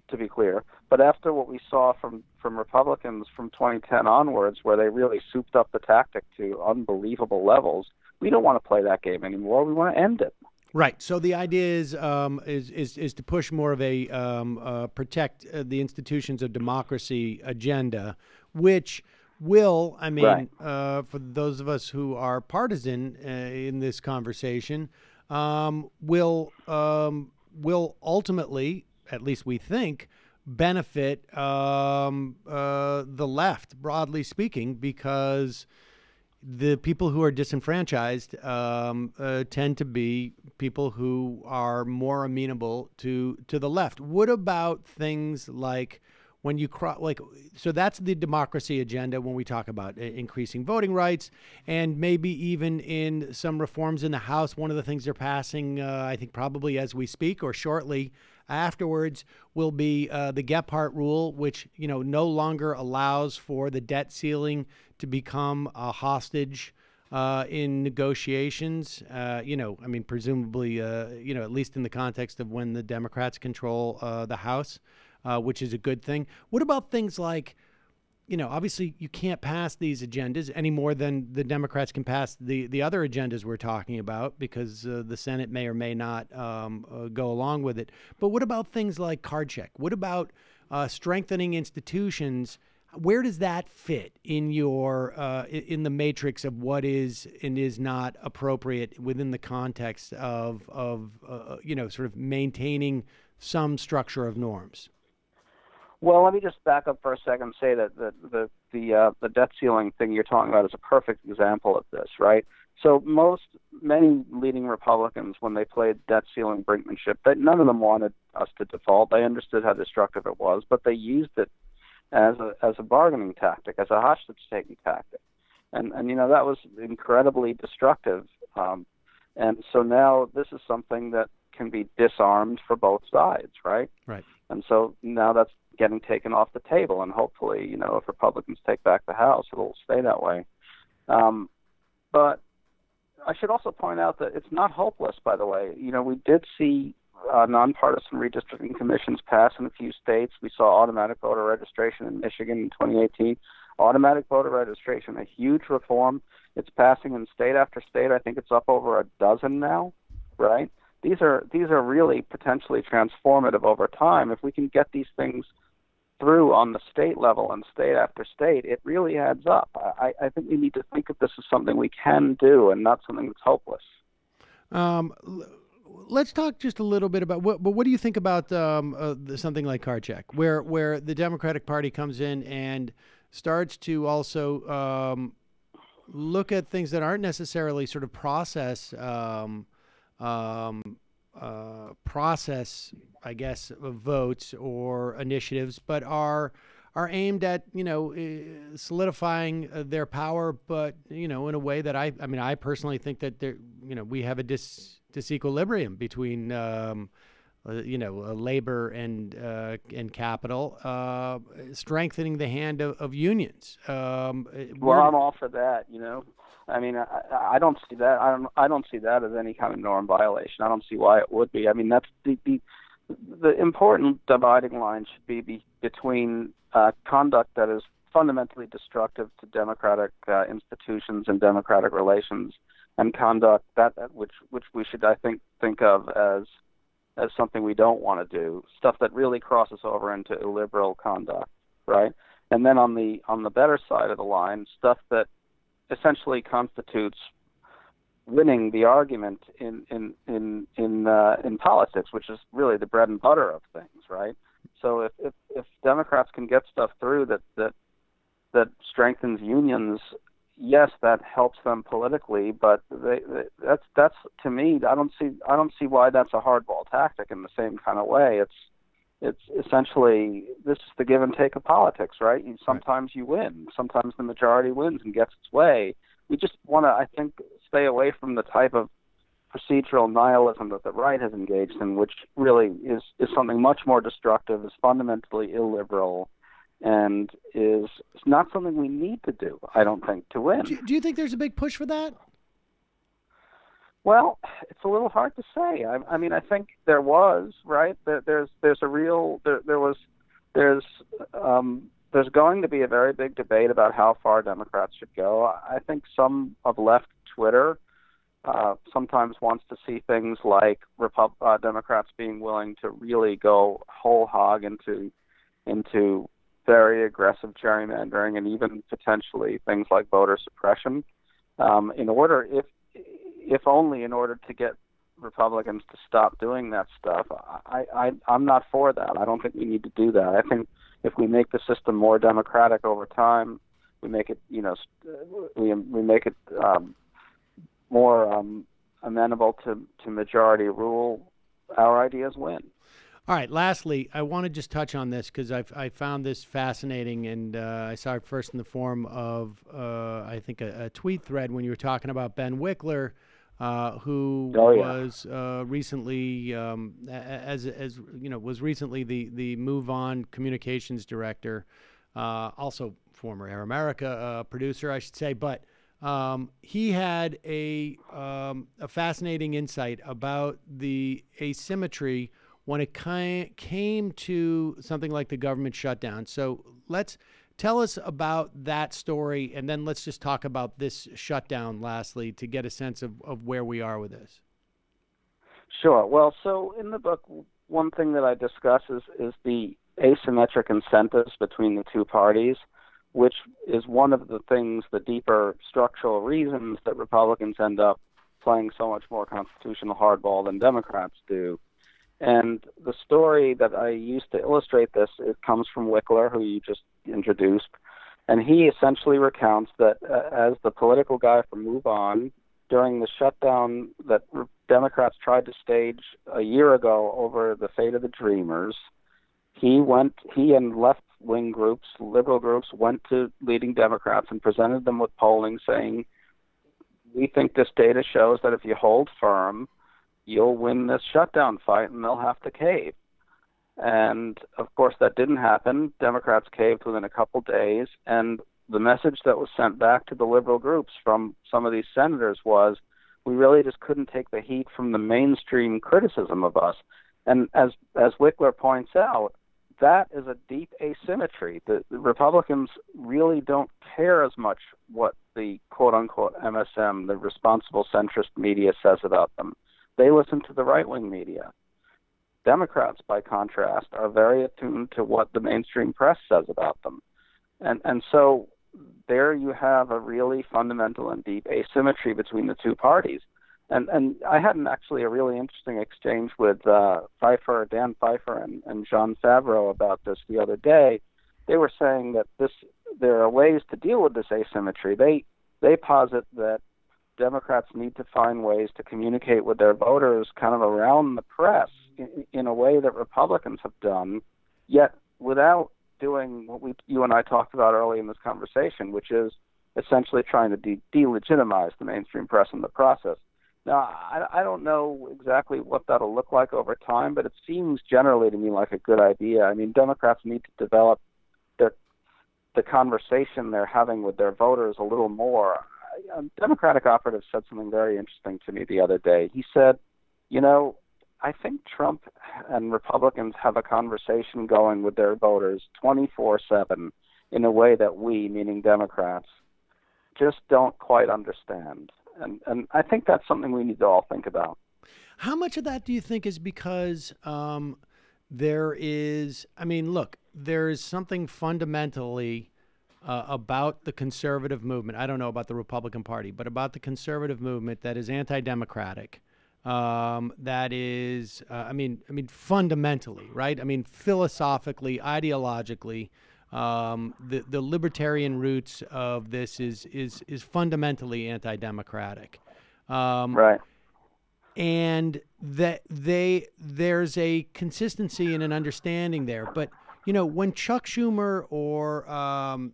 to be clear, but after what we saw from Republicans from 2010 onwards, where they really souped up the tactic to unbelievable levels, we don't want to play that game anymore. We want to end it. Right. So the idea is to push more of a protect the institutions of democracy agenda, which will, I mean, right. For those of us who are partisan in this conversation, will ultimately, at least we think, benefit the left, broadly speaking, because the people who are disenfranchised tend to be people who are more amenable to the left. What about things like when you so that's the democracy agenda when we talk about increasing voting rights and maybe even in some reforms in the House. One of the things they're passing, I think probably as we speak or shortly afterwards, will be the Gephardt rule, which, you know, no longer allows for the debt ceiling to become a hostage in negotiations. You know, I mean, presumably, you know, at least in the context of when the Democrats control the House, which is a good thing. What about things like obviously you can't pass these agendas any more than the Democrats can pass the other agendas we're talking about, because the Senate may or may not go along with it. But what about things like card check? What about strengthening institutions? Where does that fit in your in the matrix of what is and is not appropriate within the context of sort of maintaining some structure of norms? Well, let me just back up for a second and say that the debt ceiling thing you're talking about is a perfect example of this, right? So many leading Republicans, when they played debt ceiling brinkmanship, none of them wanted us to default. They understood how destructive it was, but they used it as a bargaining tactic, as a hostage-taking tactic, and that was incredibly destructive. And so now this is something that can be disarmed for both sides, right? Right. And so now that's getting taken off the table, and hopefully, if Republicans take back the House, it'll stay that way. But I should also point out that it's not hopeless, by the way. We did see nonpartisan redistricting commissions pass in a few states. We saw automatic voter registration in Michigan in 2018. Automatic voter registration, a huge reform. It's passing in state after state. I think it's up over a dozen now, right? These are really potentially transformative over time. If we can get these things through on the state level and state after state, it really adds up. I think we need to think of this as something we can do and not something that's hopeless. Let's talk just a little bit about what do you think about something like card check, where the Democratic Party comes in and starts to also look at things that aren't necessarily sort of process, I guess, votes or initiatives, but are aimed at solidifying their power, but in a way that I personally think that we have a disequilibrium between labor and capital, strengthening the hand of unions. Well, I'm all for that. I mean, I don't see that. I don't see that as any kind of norm violation. I don't see why it would be. I mean, that's the important dividing line should be between conduct that is fundamentally destructive to democratic institutions and democratic relations, and conduct which we should, I think of as something we don't want to do, stuff that really crosses over into illiberal conduct, right? And then on the better side of the line, stuff that essentially constitutes winning the argument in politics, which is really the bread and butter of things, right? So if Democrats can get stuff through that strengthens unions, yes, that helps them politically, but that's to me, I don't see why that's a hardball tactic in the same kind of way. It's essentially, this is the give and take of politics, right? Sometimes you win, sometimes the majority wins and gets its way. We just want to, I think, stay away from the type of procedural nihilism that the right has engaged in, which really is something much more destructive, is fundamentally illiberal, and is not something we need to do, I don't think, to win. Do you think there's a big push for that? Well, it's a little hard to say. I mean, I think there was, right? There's going to be a very big debate about how far Democrats should go. I think some of left Twitter sometimes wants to see things like Democrats being willing to really go whole hog into very aggressive gerrymandering and even potentially things like voter suppression, if only in order to get Republicans to stop doing that stuff. I'm not for that. I don't think we need to do that. I think if we make the system more democratic over time, we make it, we make it more amenable to majority rule, our ideas win. All right. Lastly, I want to just touch on this because I found this fascinating, and I saw it first in the form of I think a tweet thread when you were talking about Ben Wickler, who was recently, was recently the Move On communications director, also former Air America producer, I should say, but he had a fascinating insight about the asymmetry when it came to something like the government shutdown. So let's tell us about that story, and then let's just talk about this shutdown lastly to get a sense of where we are with this. Sure. Well, so in the book, one thing that I discuss is the asymmetric incentives between the two parties, which is one of the things, the deeper structural reasons that Republicans end up playing so much more constitutional hardball than Democrats do. And the story that I used to illustrate this, it comes from Wickler, who you just introduced, and he essentially recounts that as the political guy for Move On, during the shutdown that Democrats tried to stage a year ago over the fate of the Dreamers, he and left-wing groups, liberal groups, went to leading Democrats and presented them with polling saying, we think this data shows that if you hold firm, you'll win this shutdown fight and they'll have to cave. And, of course, that didn't happen. Democrats caved within a couple days, and the message that was sent back to the liberal groups from some of these senators was, we really just couldn't take the heat from the mainstream criticism of us. And as Wickler points out, that is a deep asymmetry. The Republicans really don't care as much what the quote-unquote MSM, the responsible centrist media, says about them. They listen to the right-wing media. Democrats, by contrast, are very attuned to what the mainstream press says about them. And so there you have a really fundamental and deep asymmetry between the two parties. And I had actually a really interesting exchange with Dan Pfeiffer and Jean Favreau about this the other day. They were saying that there are ways to deal with this asymmetry. They posit that Democrats need to find ways to communicate with their voters kind of around the press in a way that Republicans have done, yet without doing what you and I talked about early in this conversation, which is essentially trying to delegitimize the mainstream press in the process. Now, I don't know exactly what that'll look like over time, but it seems generally to me like a good idea. I mean, Democrats need to develop the conversation they're having with their voters a little more. A Democratic operative said something very interesting to me the other day. He said, I think Trump and Republicans have a conversation going with their voters 24/7 in a way that we, meaning Democrats, just don't quite understand. And I think that's something we need to all think about. How much of that do you think is because there is something fundamentally about the conservative movement. I don't know about the Republican Party, but about the conservative movement that is anti-democratic. That is, fundamentally, right? I mean, philosophically, ideologically, the libertarian roots of this is fundamentally anti-democratic. Right. And that there's a consistency and an understanding there, but when Chuck Schumer or and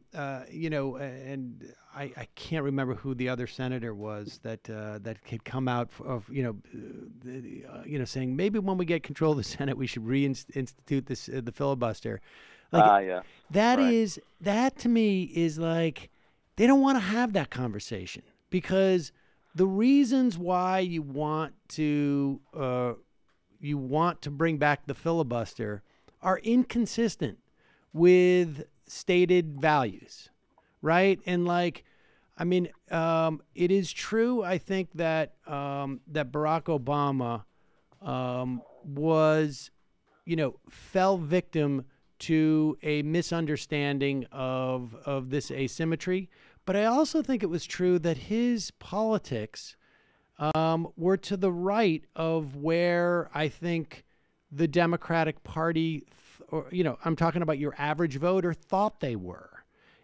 I can't remember who the other senator was that had come out saying maybe when we get control of the Senate we should reinstitute the filibuster. Yeah. That to me is like they don't want to have that conversation because the reasons why you want to bring back the filibuster are inconsistent with stated values, right? And it is true, I think, that that Barack Obama fell victim to a misunderstanding of this asymmetry. But I also think it was true that his politics were to the right of where I think the Democratic Party, I'm talking about your average voter, thought they were.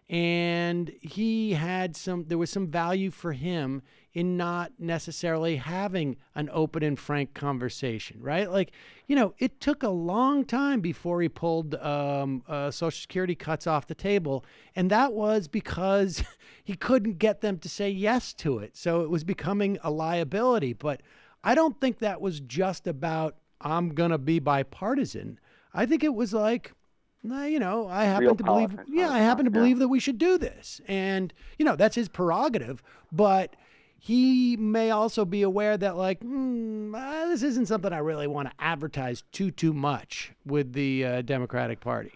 And there was some value for him in not necessarily having an open and frank conversation, right? It took a long time before he pulled Social Security cuts off the table. And that was because he couldn't get them to say yes to it. So it was becoming a liability. But I don't think that was just about, I'm going to be bipartisan. I think it was like, I happen to believe, believe that we should do this. And, that's his prerogative. But he may also be aware that this isn't something I really want to advertise too much with the Democratic Party.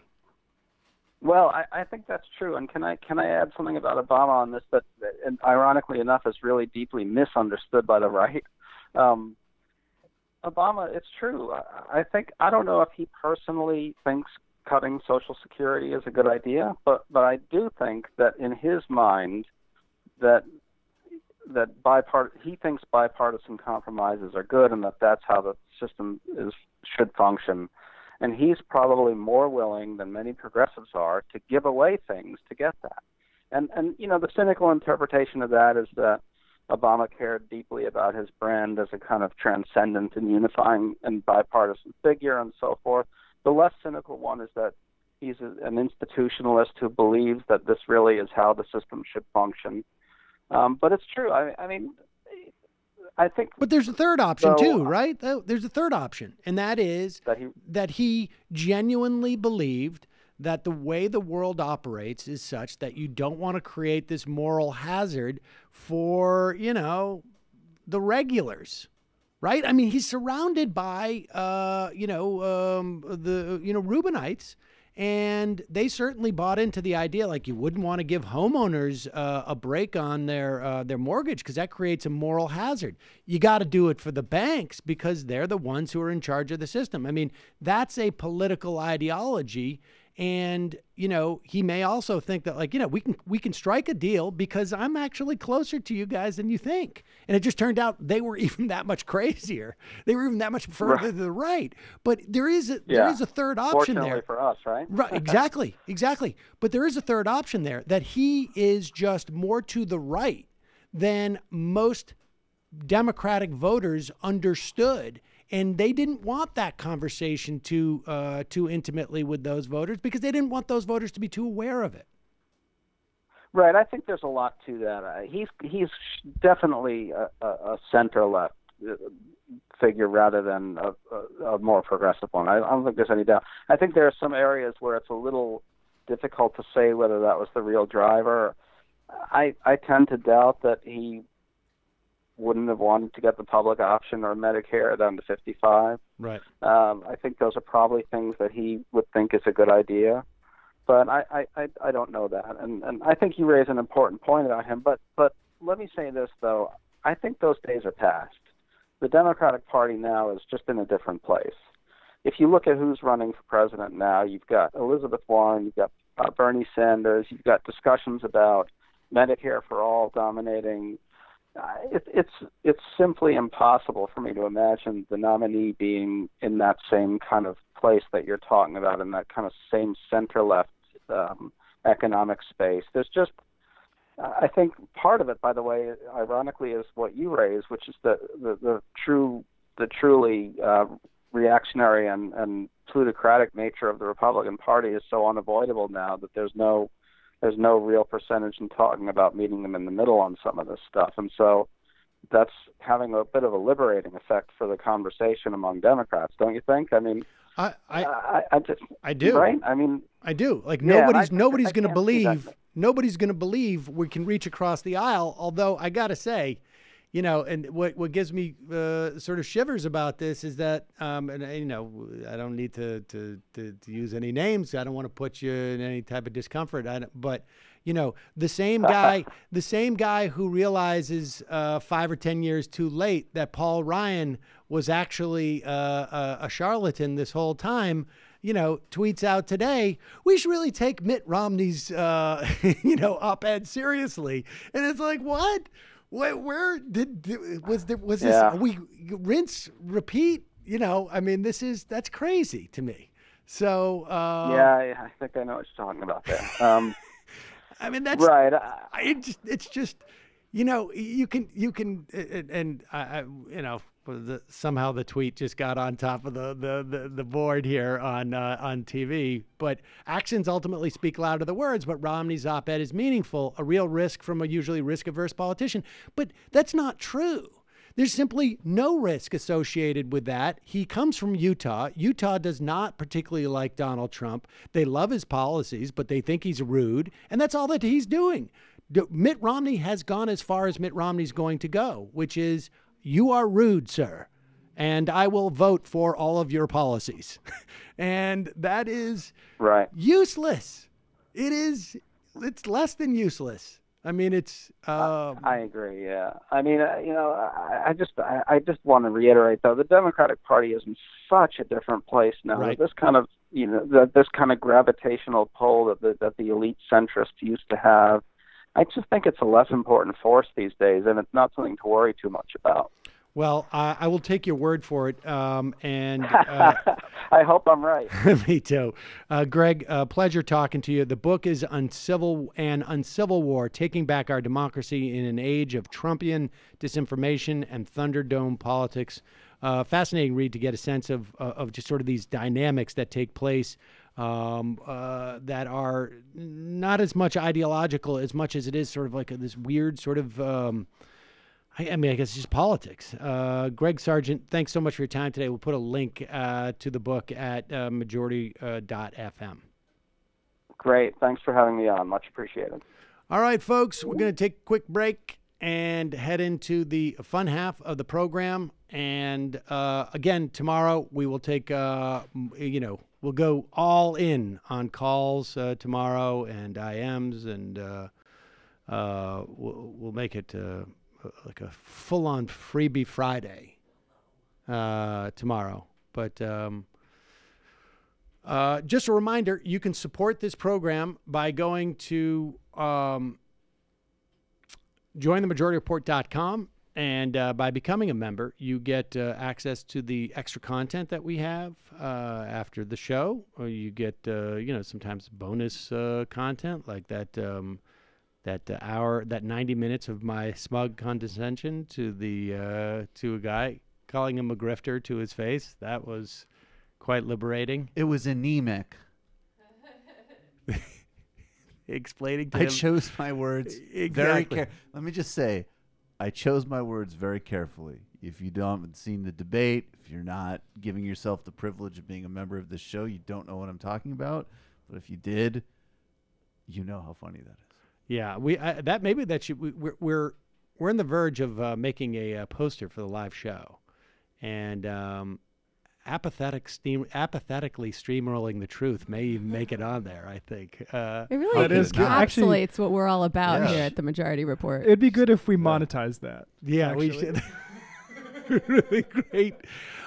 Well, I think that's true. And can I add something about Obama on this that and ironically enough, is really deeply misunderstood by the right? Obama, it's true. I don't know if he personally thinks cutting Social Security is a good idea, but I do think that in his mind that he thinks bipartisan compromises are good, and that's how the system should function. And he's probably more willing than many progressives are to give away things to get that. And the cynical interpretation of that is that Obama cared deeply about his brand as a kind of transcendent and unifying and bipartisan figure and so forth. The less cynical one is that he's an institutionalist who believes that this really is how the system should function. But it's true. I think. But there's a third option too, right? There's a third option, and that is that he genuinely believed that the way the world operates is such that you don't want to create this moral hazard for, the regulars, right? I mean, he's surrounded by, Reubenites. And they certainly bought into the idea, like you wouldn't want to give homeowners a break on their mortgage because that creates a moral hazard. You got to do it for the banks because they're the ones who are in charge of the system. I mean, that's a political ideology. And, he may also think that, we can strike a deal because I'm actually closer to you guys than you think. And it just turned out they were even that much crazier. They were even that much further to the right. But there is a third option there. Fortunately for us, right? Right, exactly. But there is a third option there, that he is just more to the right than most Democratic voters understood. And they didn't want that conversation too intimately with those voters because they didn't want those voters to be too aware of it. Right. I think there's a lot to that. He's definitely a center-left figure rather than a more progressive one. I don't think there's any doubt. I think there are some areas where it's a little difficult to say whether that was the real driver. I tend to doubt that he wouldn't have wanted to get the public option or Medicare down to 55. Right. I think those are probably things that he would think is a good idea, but I don't know that. And I think you raise an important point about him. But let me say this though: I think those days are past. The Democratic Party now is just in a different place. If you look at who's running for president now, you've got Elizabeth Warren, you've got Bernie Sanders, you've got discussions about Medicare for all dominating. It's simply impossible for me to imagine the nominee being in that same kind of place that you're talking about, in that kind of same center-left economic space. There's just, I think part of it, by the way, ironically, is what you raised, which is the truly reactionary and plutocratic nature of the Republican Party is so unavoidable now that there's no real percentage in talking about meeting them in the middle on some of this stuff. And so that's having a bit of a liberating effect for the conversation among Democrats, don't you think? I mean, I do. Right? I mean, I do. Like yeah, nobody's going to believe we can reach across the aisle. Although I got to say, and what gives me sort of shivers about this is that, I don't need to use any names. I don't want to put you in any type of discomfort. But the same guy who realizes 5 or 10 years too late that Paul Ryan was actually a charlatan this whole time, tweets out today, we should really take Mitt Romney's, op-ed seriously. And it's like, what? Where was this? Are we rinse, repeat? I mean, that's crazy to me. So yeah, I think I know what you're talking about there. I mean, that's right. It's just, you can, and somehow the tweet just got on top of the board here on TV. But actions ultimately speak louder than words. But Romney's op-ed is meaningful, a real risk from a usually risk-averse politician. But that's not true. There's simply no risk associated with that. He comes from Utah. Utah does not particularly like Donald Trump. They love his policies, but they think he's rude. And that's all that he's doing. Mitt Romney has gone as far as Mitt Romney's going to go, which is, you are rude, sir, and I will vote for all of your policies. And that is right. Useless. It is. It's less than useless. I mean, it's. I agree. Yeah. I mean, I just want to reiterate though, the Democratic Party is in such a different place now. Right. This kind of, this kind of gravitational pull that the elite centrists used to have. I just think it's a less important force these days, and it's not something to worry too much about. Well, I will take your word for it, and I hope I'm right. Me too. Greg, pleasure talking to you. The book is Uncivil War, Taking Back Our Democracy in an Age of Trumpian Disinformation and Thunderdome Politics. Fascinating read to get a sense of just sort of these dynamics that take place that are not as much ideological as much as it is sort of like this weird sort of... I mean, I guess it's just politics. Greg Sargent, thanks so much for your time today. We'll put a link to the book at majority.fm. Great. Thanks for having me on. Much appreciated. All right, folks, we're going to take a quick break and head into the fun half of the program. And again, tomorrow we will take, we'll go all in on calls tomorrow and IMs, and we'll make it... like a full-on freebie Friday tomorrow. But just a reminder, you can support this program by going to jointhemajorityreport.com, and by becoming a member, you get access to the extra content that we have after the show. Or you get, sometimes bonus content like that... that 90 minutes of my smug condescension to a guy, calling him a grifter to his face. That was quite liberating. It was anemic. Explaining to I him. chose my words very carefully. Let me just say, I chose my words very carefully. If you haven't seen the debate, if you're not giving yourself the privilege of being a member of this show, you don't know what I'm talking about. But if you did, you know how funny that is. Yeah, we're on the verge of making a poster for the live show, and apathetically steamrolling the truth may even make it on there. I think it really encapsulates what we're all about here at the Majority Report. It'd be good if we monetize that. Yeah, actually. we should. Really great.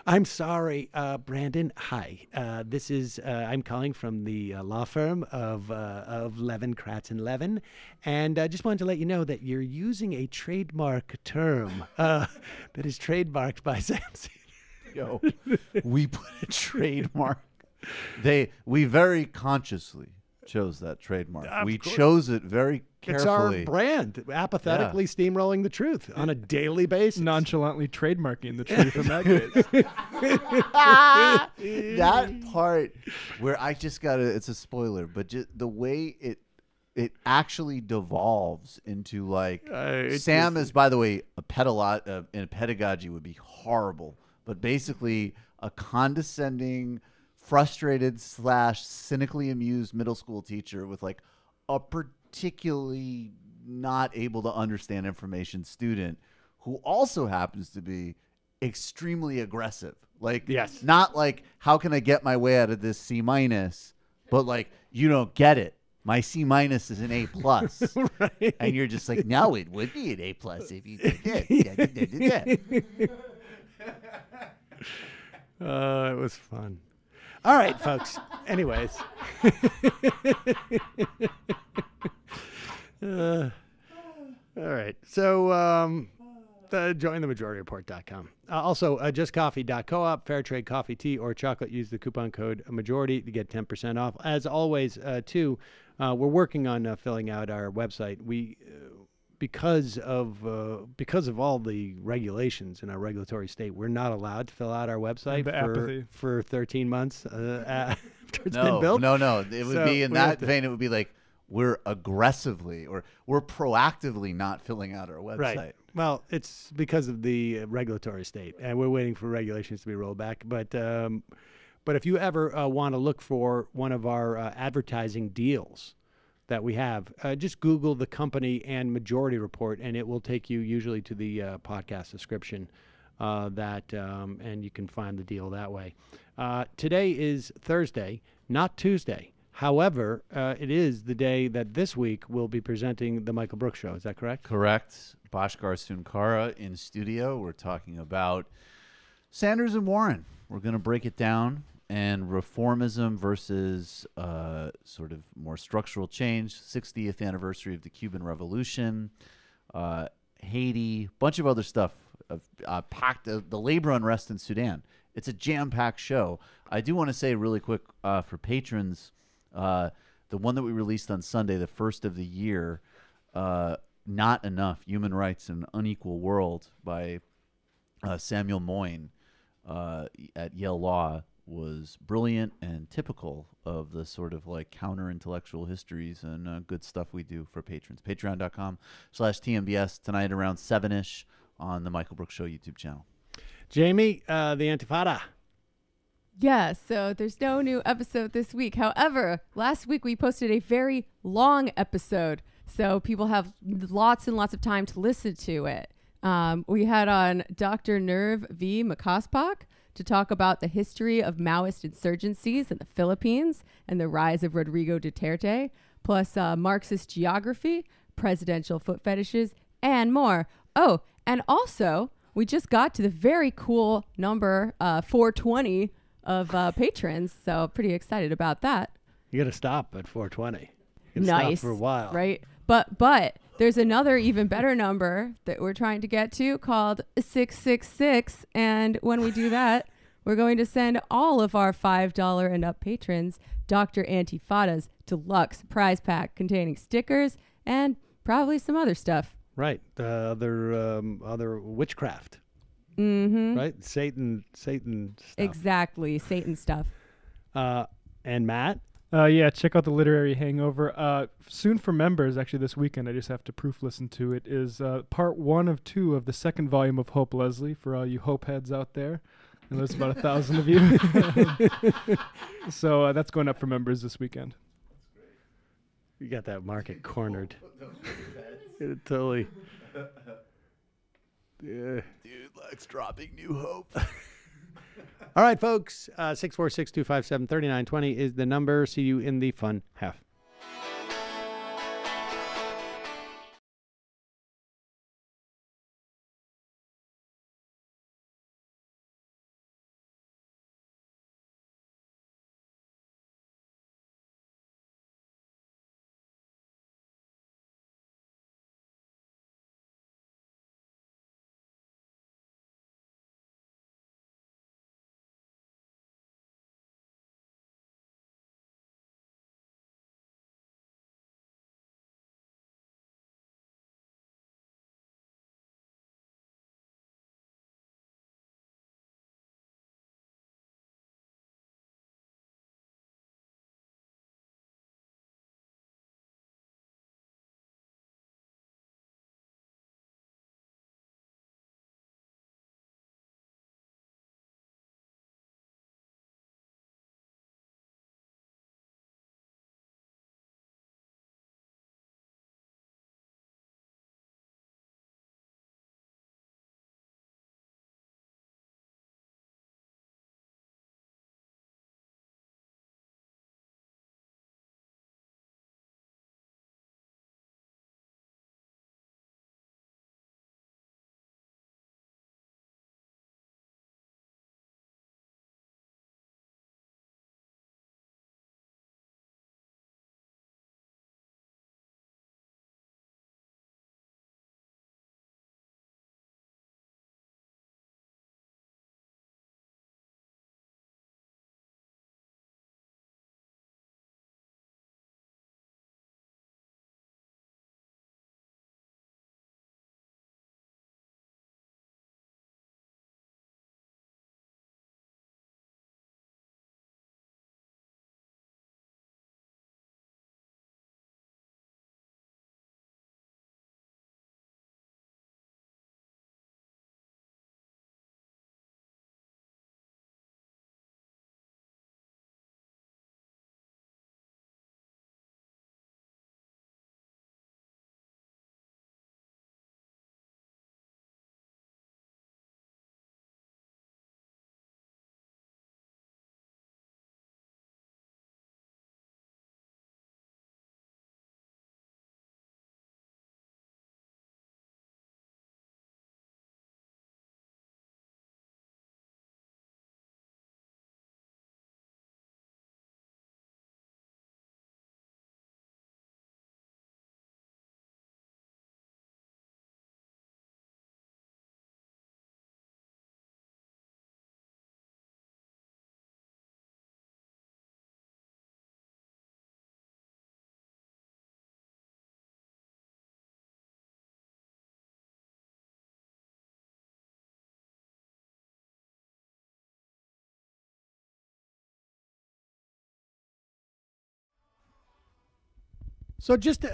I'm sorry, Brandon. Hi. This is I'm calling from the law firm of Levin, Kratz and Levin, and I just wanted to let you know that you're using a trademark term that is trademarked by Sam Seder. Yo, we put a trademark. We very consciously chose that trademark. We chose it very carefully. It's our brand, apathetically steamrolling the truth on a daily basis. Nonchalantly trademarking the truth in that case. That part where I just got to, it's a spoiler, but just the way it actually devolves into like, Sam is, by the way, a in pedagogy would be horrible, but basically a condescending, frustrated / cynically amused middle school teacher with like a particularly not able to understand information student who also happens to be extremely aggressive. Like, yes, not like, how can I get my way out of this C-, but like, you don't get it. My C- is an A+. Right. And you're just like, no, it would be an A+ if you did it. It was fun. All right, folks. Anyways. All right. So join themajorityreport.com. Also, justcoffee.coop, fair trade coffee, tea, or chocolate. Use the coupon code majority to get 10% off. As always, too, we're working on filling out our website. We because of all the regulations in our regulatory state, we're not allowed to fill out our website for 13 months after it's been built. No. It would be in that vein. It would be like we're aggressively or we're proactively not filling out our website. Right. Well, it's because of the regulatory state, and we're waiting for regulations to be rolled back. But if you ever want to look for one of our advertising deals that we have, just Google the company and Majority Report, and it will take you usually to the podcast description and you can find the deal that way. Today is Thursday, not Tuesday. However, it is the day that this week we'll be presenting the Michael Brooks Show. Is that correct? Correct. Bhaskar Sunkara in studio. We're talking about Sanders and Warren. We're going to break it down, and reformism versus sort of more structural change, 60th anniversary of the Cuban Revolution, Haiti, bunch of other stuff, packed the labor unrest in Sudan. It's a jam-packed show. I do want to say really quick for patrons, the one that we released on Sunday, the first of the year, Not Enough, Human Rights in an Unequal World by Samuel Moyn at Yale Law, was brilliant and typical of the sort of like counter-intellectual histories and good stuff we do for patrons. Patreon.com/TMBS tonight around 7-ish on the Michael Brooks Show YouTube channel. Jamie, the Antifada. Yeah, so there's no new episode this week. However, last week we posted a very long episode, so people have lots and lots of time to listen to it. We had on Dr. Nerv V. Makaspak to talk about the history of Maoist insurgencies in the Philippines and the rise of Rodrigo Duterte, plus Marxist geography, presidential foot fetishes, and more. Oh, and also, we just got to the very cool number 420 of patrons, so pretty excited about that. You got to stop at 420. You gotta Nice. stop for a while. Right? But there's another even better number that we're trying to get to called 666. And when we do that, we're going to send all of our $5 and up patrons Dr. Antifada's deluxe prize pack containing stickers and probably some other stuff. Right. Other witchcraft. Mm-hmm. Right? Satan stuff. Exactly. Satan stuff. And Matt? Yeah, check out the Literary Hangover. Soon for members, actually this weekend, I just have to proof listen to it, is part 1 of 2 of the second volume of Hope Leslie for all you Hope heads out there. And there's about 1,000 of you. So that's going up for members this weekend. You got that market cornered. It totally. Dude likes dropping New Hope. All right, folks. 646-257-3920 is the number. See you in the fun half. So just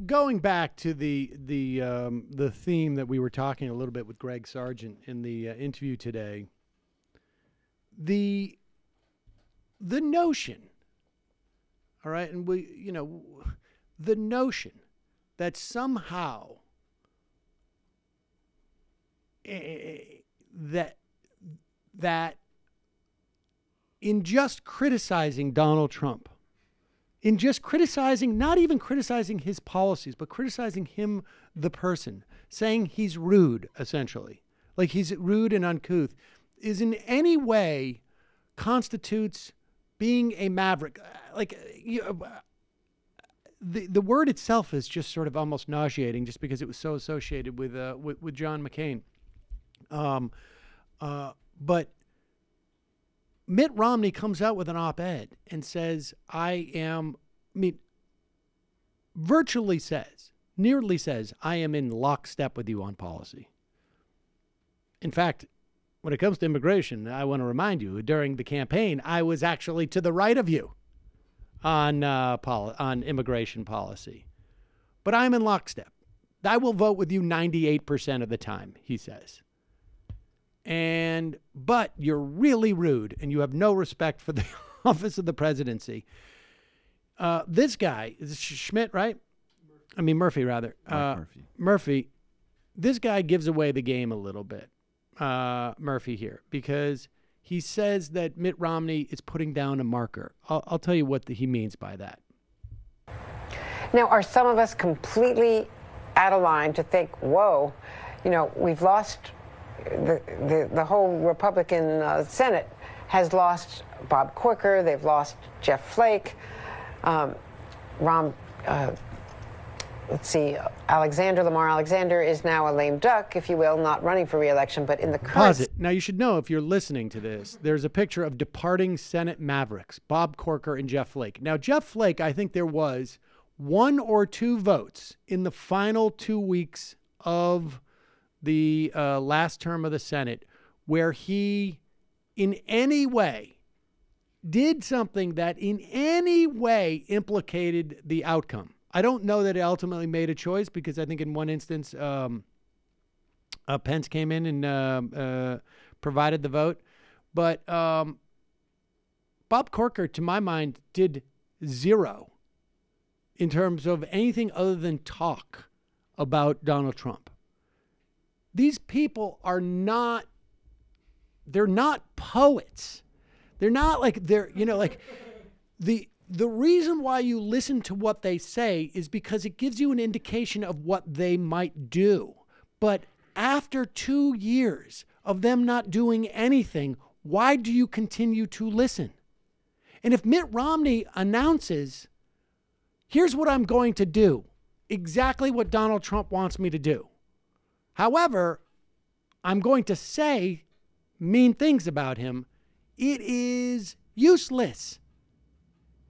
going back to the theme that we were talking a little bit with Greg Sargent in the interview today, the notion, all right, and the notion that somehow that in just criticizing Donald Trump, in just criticizing, not even criticizing his policies, but criticizing him, the person, saying he's rude, essentially, like he's rude and uncouth, is in any way constitutes being a maverick. Like, the word itself is just sort of almost nauseating, just because it was so associated with John McCain. But Mitt Romney comes out with an op-ed and says, nearly says, I am in lockstep with you on policy. In fact, when it comes to immigration, I want to remind you, during the campaign, I was actually to the right of you on immigration policy. But I'm in lockstep. I will vote with you 98% of the time, he says. But you're really rude and you have no respect for the office of the presidency. This guy, is Schmidt, right? Murphy, rather. Murphy. This guy gives away the game a little bit, Murphy here, because he says that Mitt Romney is putting down a marker. I'll tell you what he means by that. Now, are some of us completely out of line to think, whoa, we've lost the whole Republican Senate has lost Bob Corker, they've lost Jeff Flake, Lamar Alexander is now a lame duck, if you will, not running for re-election, but in the current... Pause it. Now, you should know, if you're listening to this, there's a picture of departing Senate mavericks, Bob Corker and Jeff Flake. Now, Jeff Flake, I think there was 1 or 2 votes in the final 2 weeks of the last term of the Senate where he in any way did something that in any way implicated the outcome. I don't know that it ultimately made a choice, because I think in one instance Pence came in and provided the vote. But Bob Corker, to my mind, did 0 in terms of anything other than talk about Donald Trump. These people are not, they're not poets. They're not like, the reason why you listen to what they say is because it gives you an indication of what they might do. But after 2 years of them not doing anything, why do you continue to listen? And if Mitt Romney announces, here's what I'm going to do, exactly what Donald Trump wants me to do. However, I'm going to say mean things about him, it is useless.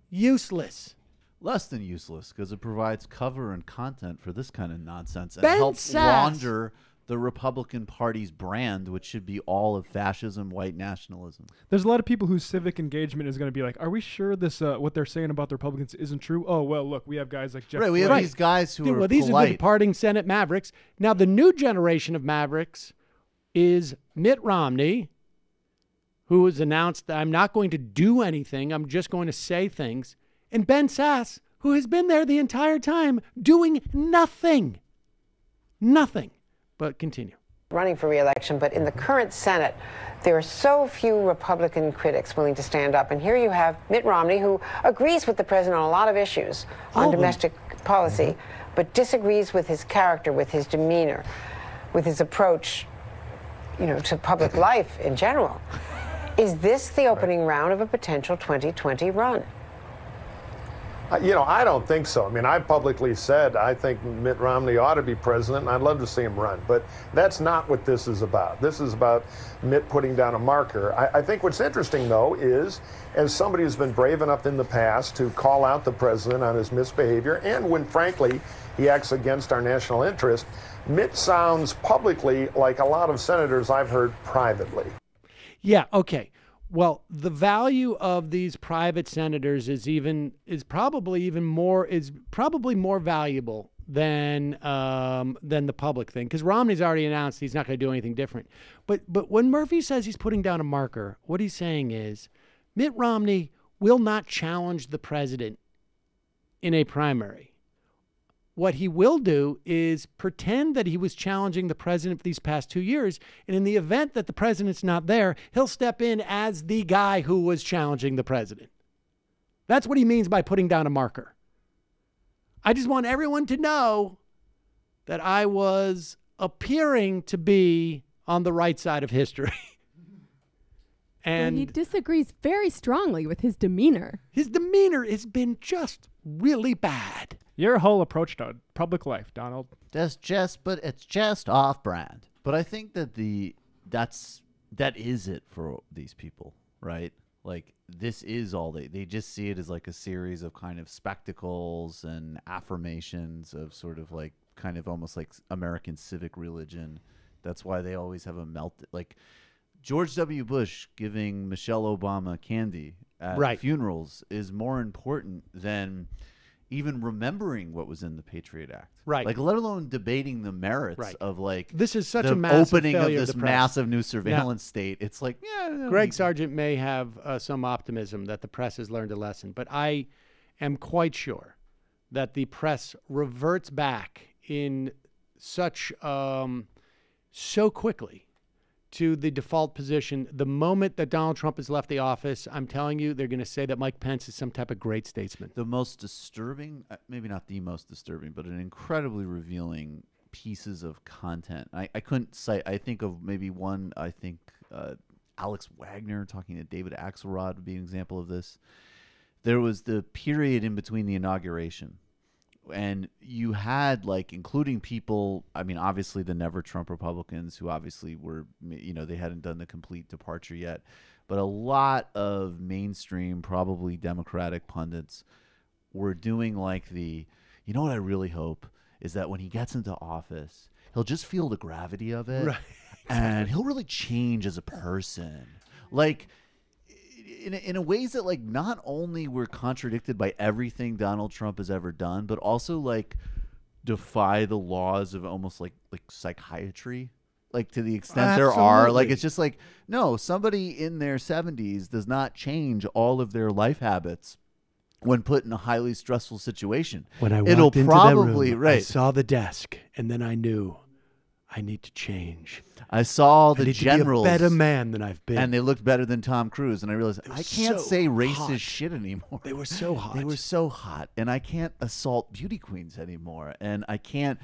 Useless. Less than useless, because it provides cover and content for this kind of nonsense and Ben helps Sass. launder the Republican Party's brand, which should be all of fascism, white nationalism. There's a lot of people whose civic engagement is going to be like, are we sure this what they're saying about the Republicans isn't true? Oh, well, look, we have guys like Jeff. Right, we have these guys who are these polite. are the departing Senate mavericks. Now, the new generation of mavericks is Mitt Romney, who has announced that I'm not going to do anything, I'm just going to say things, and Ben Sass, who has been there the entire time doing nothing. Nothing. But continue. Running for re-election, but in the current Senate, there are so few Republican critics willing to stand up. And here you have Mitt Romney, who agrees with the president on a lot of issues on domestic policy, but disagrees with his character, with his demeanor, with his approach, to public life in general. Is this the opening round of a potential 2020 run? I don't think so. I've publicly said I think Mitt Romney ought to be president, and I'd love to see him run. But that's not what this is about. This is about Mitt putting down a marker. I think what's interesting, though, is as somebody who's been brave enough in the past to call out the president on his misbehavior, and when, frankly, he acts against our national interest, Mitt sounds publicly like a lot of senators I've heard privately. Yeah, okay. Well, the value of these private senators is probably more valuable than the public thing, because Romney's already announced he's not going to do anything different. But when Murphy says he's putting down a marker, what he's saying is Mitt Romney will not challenge the president in a primary. What he will do is pretend that he was challenging the president for these past 2 years, and in the event that the president's not there, he'll step in as the guy who was challenging the president. That's what he means by putting down a marker. I just want everyone to know that I was appearing to be on the right side of history. And he disagrees very strongly with his demeanor. His demeanor has been just really bad. Your whole approach to public life, Donald. But it's just off-brand. But I think that that is it for these people, right? Like, this is all they just see it as like a series of kind of spectacles and affirmations of sort of like kind of almost like American civic religion. That's why they always have a like George W. Bush giving Michelle Obama candy at funerals is more important than even remembering what was in the Patriot Act. Right. Like, let alone debating the merits of like this is such the a massive opening of failure this of the massive new surveillance state. It's like, Greg Sargent may have some optimism that the press has learned a lesson, but I am quite sure that the press reverts back in such so quickly to the default position. The moment that Donald Trump has left the office, I'm telling you, they're going to say that Mike Pence is some type of great statesman. The most disturbing, maybe not the most disturbing, but an incredibly revealing pieces of content. I couldn't cite, I think of maybe one, Alex Wagner talking to David Axelrod would be an example of this. There was the period in between the inauguration, and you had, like, including people, I mean, obviously the never Trump Republicans who obviously were, they hadn't done the complete departure yet, but a lot of mainstream, probably Democratic pundits were doing like what I really hope is that when he gets into office, he'll just feel the gravity of it. Right. And he'll really change as a person. Like, in a ways that, like, not only were contradicted by everything Donald Trump has ever done, but also like defy the laws of almost like psychiatry, like to the extent there are. Like, it's just like, no, somebody in their 70s does not change all of their life habits when put in a highly stressful situation. When I walked into that room, I saw the desk, and then I knew I need to change. I saw the generals to be a better man than I've been, and they looked better than Tom Cruise. And I realized I can't say racist shit anymore. They were so hot. They were so hot, and I can't assault beauty queens anymore, and I can't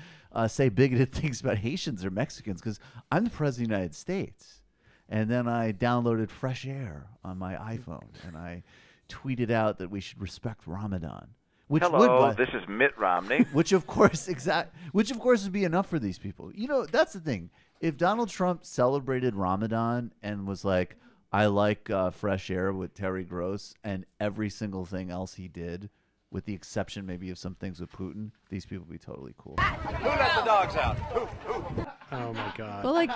say bigoted things about Haitians or Mexicans because I'm the president of the United States. And then I downloaded Fresh Air on my iPhone, and I tweeted out that we should respect Ramadan. Hello, this is Mitt Romney. Which of course would be enough for these people. That's the thing. If Donald Trump celebrated Ramadan and was like, I like Fresh Air with Terry Gross, and every single thing else he did, with the exception maybe of some things with Putin, these people would be totally cool. Who let the dogs out? Who? Oh my God. But, like,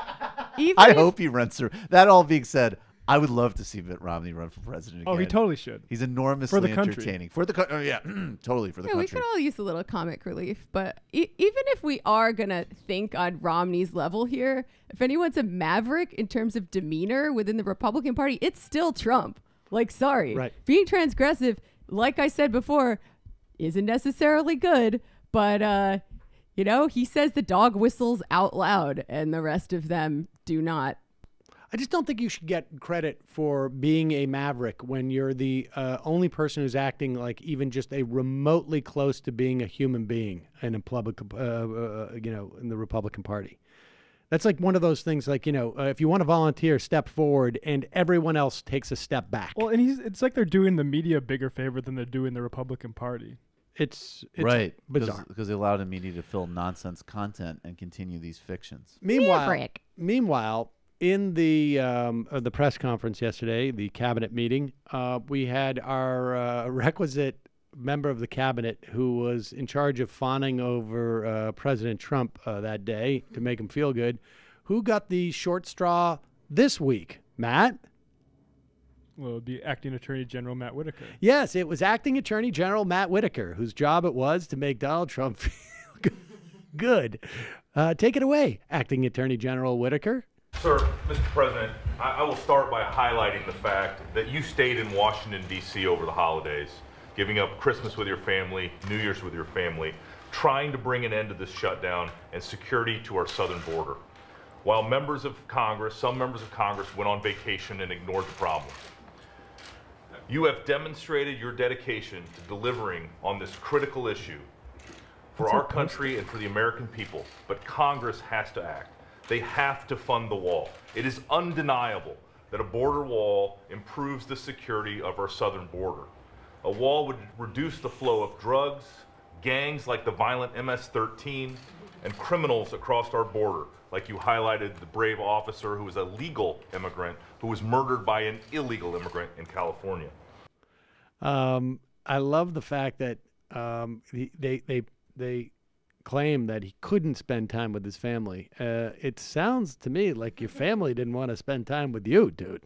even I hope he runs through. That all being said, I would love to see Mitt Romney run for president again. Oh, he totally should. He's enormously for the country. entertaining. For the country. Oh, yeah, totally for the country. We could all use a little comic relief. But even if we are going to think on Romney's level here, if anyone's a maverick in terms of demeanor within the Republican Party, it's still Trump. Like, sorry. Right. Being transgressive, like I said before, isn't necessarily good. But, he says the dog whistles out loud and the rest of them do not. I just don't think you should get credit for being a maverick when you're the only person who's acting like even just a remotely close to being a human being in a public, in the Republican Party. That's like one of those things, like, if you want to volunteer, step forward, and everyone else takes a step back. Well, and it's like they're doing the media a bigger favor than they're doing the Republican Party. It's right, bizarre. Because they allow the media to fill nonsense content and continue these fictions. Meanwhile, in the press conference yesterday, the cabinet meeting, we had our requisite member of the cabinet who was in charge of fawning over President Trump that day to make him feel good, who got the short straw this week. Matt? Well, the acting Attorney General Matt Whitaker. Yes, it was acting Attorney General Matt Whitaker, whose job it was to make Donald Trump feel good. Take it away, acting Attorney General Whitaker. Sir, Mr. President, I will start by highlighting the fact that you stayed in Washington, D.C. over the holidays, giving up Christmas with your family, New Year's with your family, trying to bring an end to this shutdown and security to our southern border. While some members of Congress went on vacation and ignored the problem. You have demonstrated your dedication to delivering on this critical issue for our country and for the American people, but Congress has to act. They have to fund the wall. It is undeniable that a border wall improves the security of our southern border. A wall would reduce the flow of drugs, gangs like the violent MS-13, and criminals across our border, like you highlighted the brave officer who was a legal immigrant who was murdered by an illegal immigrant in California. I love the fact that they claim that he couldn't spend time with his family. It sounds to me like your family didn't want to spend time with you, dude.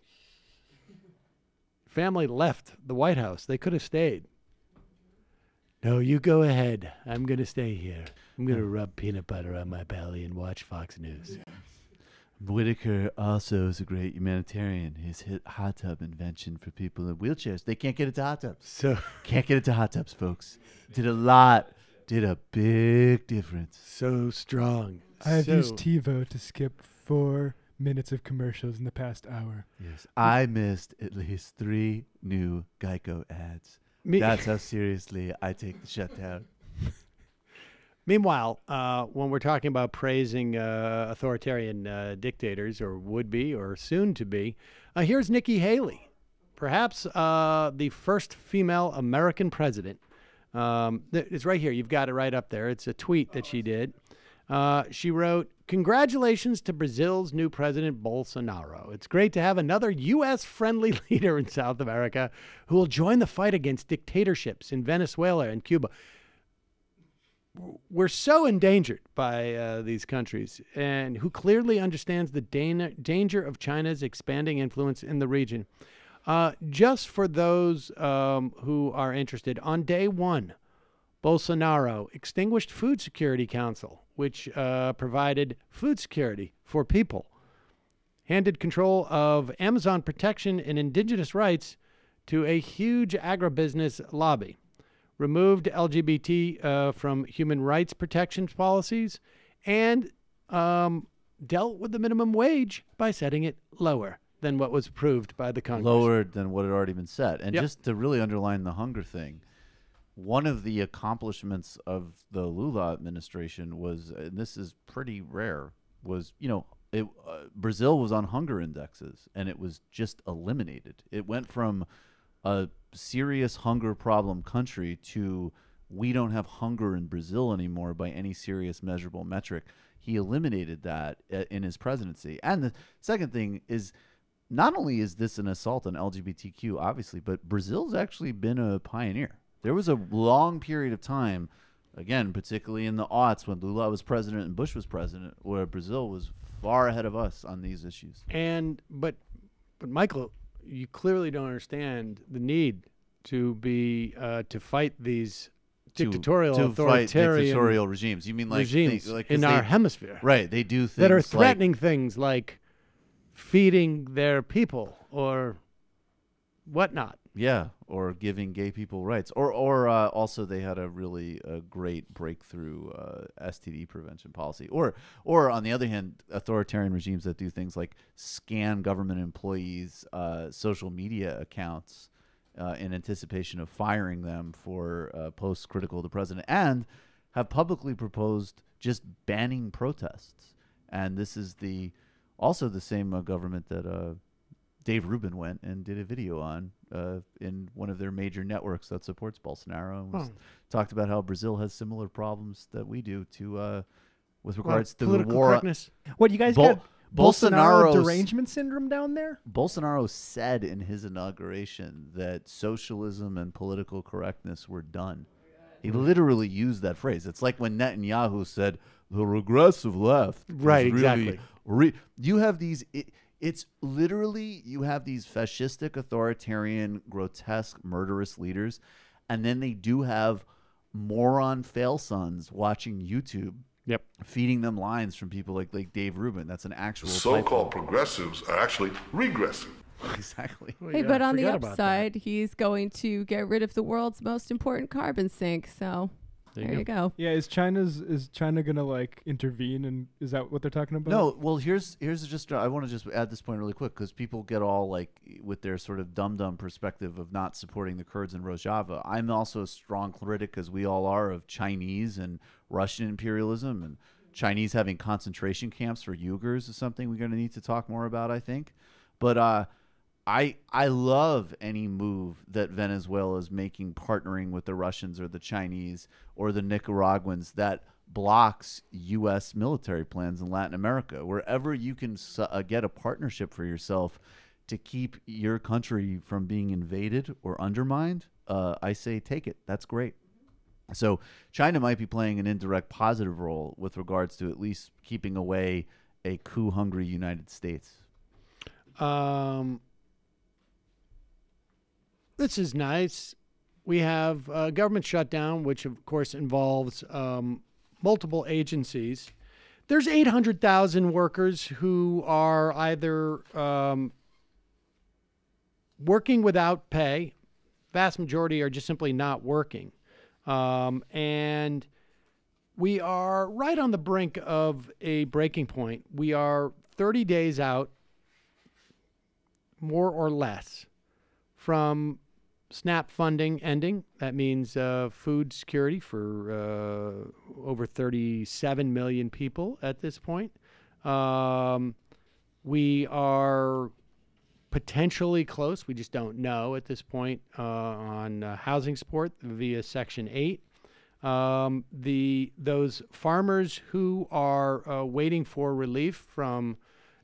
Family left the White House. They could have stayed. No, you go ahead. I'm going to stay here. I'm going to rub peanut butter on my belly and watch Fox News. Whitaker also is a great humanitarian. His hot tub invention for people in wheelchairs. They can't get into hot tubs. So can't get into hot tubs, folks. Did a big difference. So strong. I've used TiVo to skip 4 minutes of commercials in the past hour. Yes. I missed at least 3 new Geico ads. That's how seriously I take the shutdown. Meanwhile, when we're talking about praising authoritarian dictators, or would-be, or soon-to-be, here's Nikki Haley, perhaps the first female American president. It's right here. You've got it right up there. It's a tweet that she did. She wrote, "Congratulations to Brazil's new president, Bolsonaro. It's great to have another U.S.-friendly leader in South America who will join the fight against dictatorships in Venezuela and Cuba." We're so endangered by these countries, and who clearly understands the danger of China's expanding influence in the region. Just for those who are interested, on day 1, Bolsonaro extinguished Food Security Council, which provided food security for people, handed control of Amazon protection and indigenous rights to a huge agribusiness lobby, removed LGBT from human rights protections policies, and dealt with the minimum wage by setting it lower than what was approved by the Congress. Lower than what had already been set. And Yep. just to really underline the hunger thing, one of the accomplishments of the Lula administration was, and this is pretty rare, was, Brazil was on hunger indexes, and it was just eliminated. It went from a serious hunger problem country to we don't have hunger in Brazil anymore by any serious measurable metric. He eliminated that in his presidency. And the second thing is, not only is this an assault on LGBTQ, obviously, but Brazil's actually been a pioneer. There was a long period of time, again, particularly in the aughts when Lula was president and Bush was president, where Brazil was far ahead of us on these issues. But Michael, you clearly don't understand the need to be to fight these dictatorial, dictatorial regimes. You mean like regimes in our hemisphere, right? They do things that are threatening things like feeding their people or whatnot. Yeah, or giving gay people rights, or also they had a really great breakthrough STD prevention policy, or on the other hand, authoritarian regimes that do things like scan government employees' social media accounts in anticipation of firing them for posts critical of the president, and have publicly proposed just banning protests. And this is also the same government that Dave Rubin went and did a video on in one of their major networks that supports Bolsonaro, and talked about how Brazil has similar problems that we do to with regards to the war. Correctness. What, you guys got Bolsonaro derangement syndrome down there? Bolsonaro said in his inauguration that socialism and political correctness were done. He literally used that phrase. It's like when Netanyahu said the regressive left. Right, exactly. You have these It's literally, you have these fascistic, authoritarian, grotesque, murderous leaders, and then they do have moron fail sons watching YouTube, feeding them lines from people like Dave Rubin. That's an actual so-called progressives are actually regressive. Exactly. Well, hey, but on the upside, he's going to get rid of the world's most important carbon sink. So there you go. Yeah, is China gonna like intervene, and is that what they're talking about? No. Well, here's just I want to just add this point really quick, because people get all like with their sort of dumb perspective of not supporting the Kurds in Rojava. I'm also a strong critic, as we all are, of Chinese and Russian imperialism, and Chinese having concentration camps for Uyghurs is something we're going to need to talk more about, I think. But I love any move that Venezuela is making, partnering with the Russians or the Chinese or the Nicaraguans, that blocks U.S. military plans in Latin America. Wherever you can get a partnership for yourself to keep your country from being invaded or undermined, I say take it. That's great. So China might be playing an indirect positive role with regards to at least keeping away a coup-hungry United States. This is nice. We have a government shutdown, which of course involves multiple agencies. There's 800,000 workers who are either working without pay. Vast majority are just simply not working. And we are right on the brink of a breaking point. We are 30 days out, more or less, from SNAP funding ending. That means food security for over 37 million people at this point. We are potentially close, we just don't know at this point, on housing support via Section 8. Those farmers who are waiting for relief from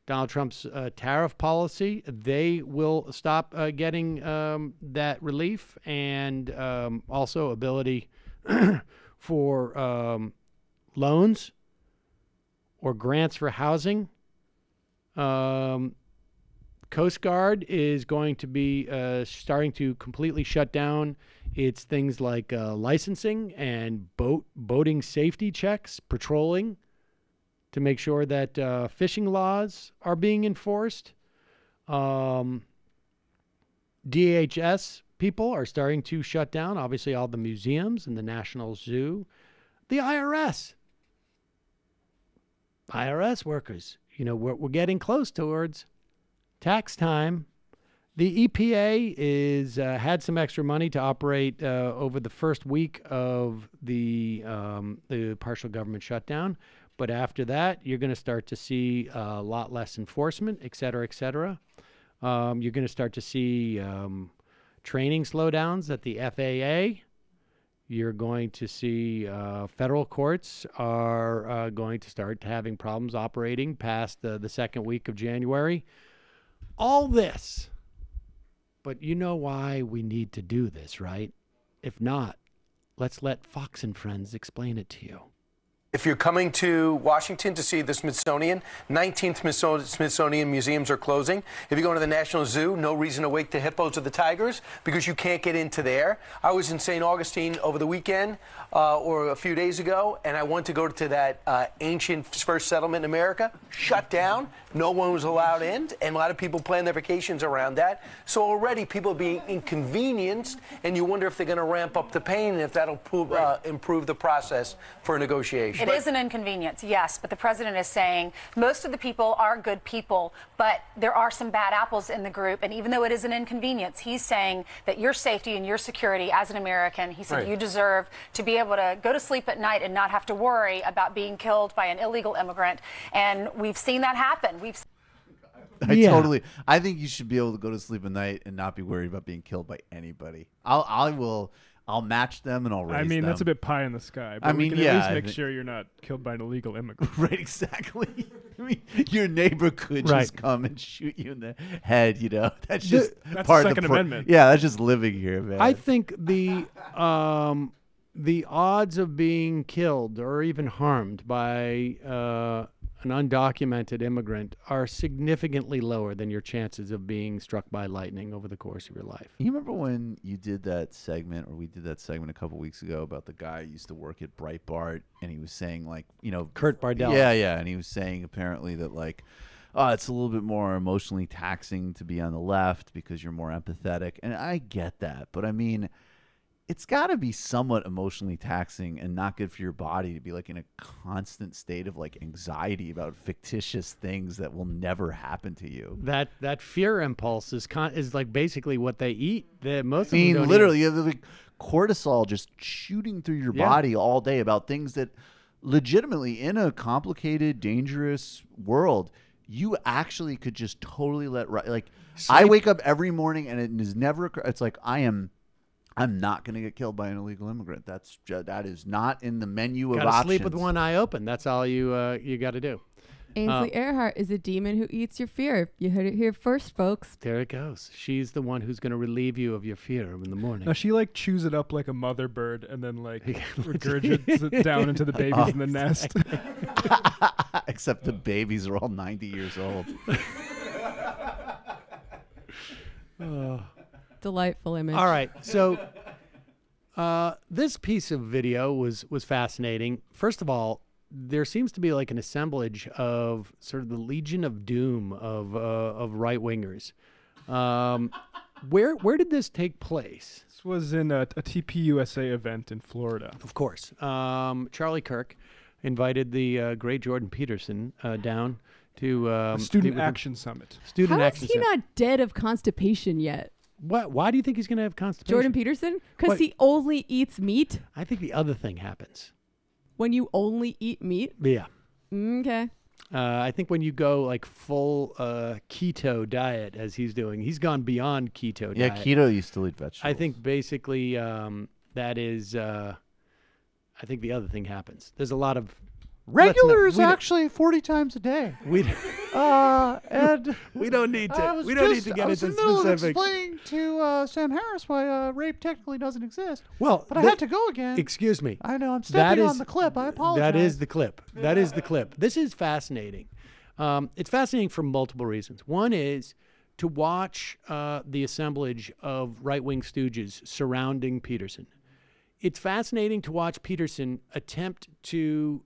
Donald Trump's tariff policy, they will stop getting that relief, and also ability for loans or grants for housing. Coast Guard is going to be starting to completely shut down its things like licensing and boating safety checks, patrolling, to make sure that fishing laws are being enforced. DHS people are starting to shut down, obviously, all the museums and the National Zoo. The IRS workers, we're getting close towards tax time. The EPA is had some extra money to operate over the first week of the partial government shutdown. But after that, you're going to start to see a lot less enforcement, et cetera, et cetera. You're going to start to see training slowdowns at the FAA. You're going to see federal courts are going to start having problems operating past the second week of January. All this. But you know why we need to do this, right? If not, let's let Fox and Friends explain it to you. If you're coming to Washington to see the Smithsonian, 19th Smithsonian museums are closing. If you're going to the National Zoo, no reason to wake the hippos or the tigers because you can't get into there. I was in St. Augustine over the weekend or a few days ago, and I wanted to go to that ancient first settlement in America. Shut down. No one was allowed in, and a lot of people plan their vacations around that. So already people are being inconvenienced, and you wonder if they're going to ramp up the pain and if that'll improve the process for a negotiation. It is an inconvenience, yes, but the president is saying most of the people are good people, but there are some bad apples in the group, and even though it is an inconvenience, he's saying that your safety and your security as an American, he said, you deserve to be able to go to sleep at night and not have to worry about being killed by an illegal immigrant, and we've seen that happen. I think you should be able to go to sleep at night and not be worried about being killed by anybody. I'll match them and I'll raise them. That's a bit pie in the sky. But we can at least make sure you're not killed by an illegal immigrant. Right, exactly. Your neighbor could just come and shoot you in the head, That's just part of the Second Amendment. Yeah, that's just living here, man. I think the odds of being killed or even harmed by an an undocumented immigrant are significantly lower than your chances of being struck by lightning over the course of your life. You remember when you did that segment, or we did that segment a couple weeks ago about the guy who used to work at Breitbart, and he was saying, like, you know, Kurt Bardell. Yeah, and he was saying apparently that, like, it's a little bit more emotionally taxing to be on the left because you're more empathetic, and I get that, but I mean, it's got to be somewhat emotionally taxing and not good for your body to be like in a constant state of like anxiety about fictitious things that will never happen to you. That fear impulse is like basically what they eat. Most of them don't literally, eat. you have like cortisol just shooting through your body all day about things that legitimately, in a complicated, dangerous world, you actually could just totally let like I wake up every morning and it is never. It's like I'm not going to get killed by an illegal immigrant. That is not in the menu of options. Sleep with one eye open. That's all you got to do. Ainsley Earhart is a demon who eats your fear. You heard it here first, folks. There it goes. She's the one who's going to relieve you of your fear in the morning. Now she like chews it up like a mother bird and then like regurgitates it down into the babies in the nest. Except the babies are all 90 years old. Delightful image. All right, so this piece of video was fascinating. First of all, there seems to be like an assemblage of sort of the Legion of Doom of right wingers. Where did this take place? This was in a TPUSA event in Florida. Of course, Charlie Kirk invited the great Jordan Peterson down to a Student Action Summit. Student How Action is he Summit. not dead of constipation yet? What? Why do you think he's going to have constipation? Jordan Peterson? Because he only eats meat? I think the other thing happens. When you only eat meat? Yeah. Okay. I think when you go like full keto diet, as he's doing, he's gone beyond keto diet. Yeah, keto you still eat vegetables. I think basically that is, I think the other thing happens. There's a lot of... Regular is actually 40 times a day. And we don't need to. We don't need to get into specifics. Explaining to Sam Harris why rape technically doesn't exist. Well, but I had to go again. Excuse me. I know I'm stepping on the clip. I apologize. That is the clip. That is the clip. This is fascinating. It's fascinating for multiple reasons. One is to watch the assemblage of right-wing stooges surrounding Peterson. It's fascinating to watch Peterson attempt to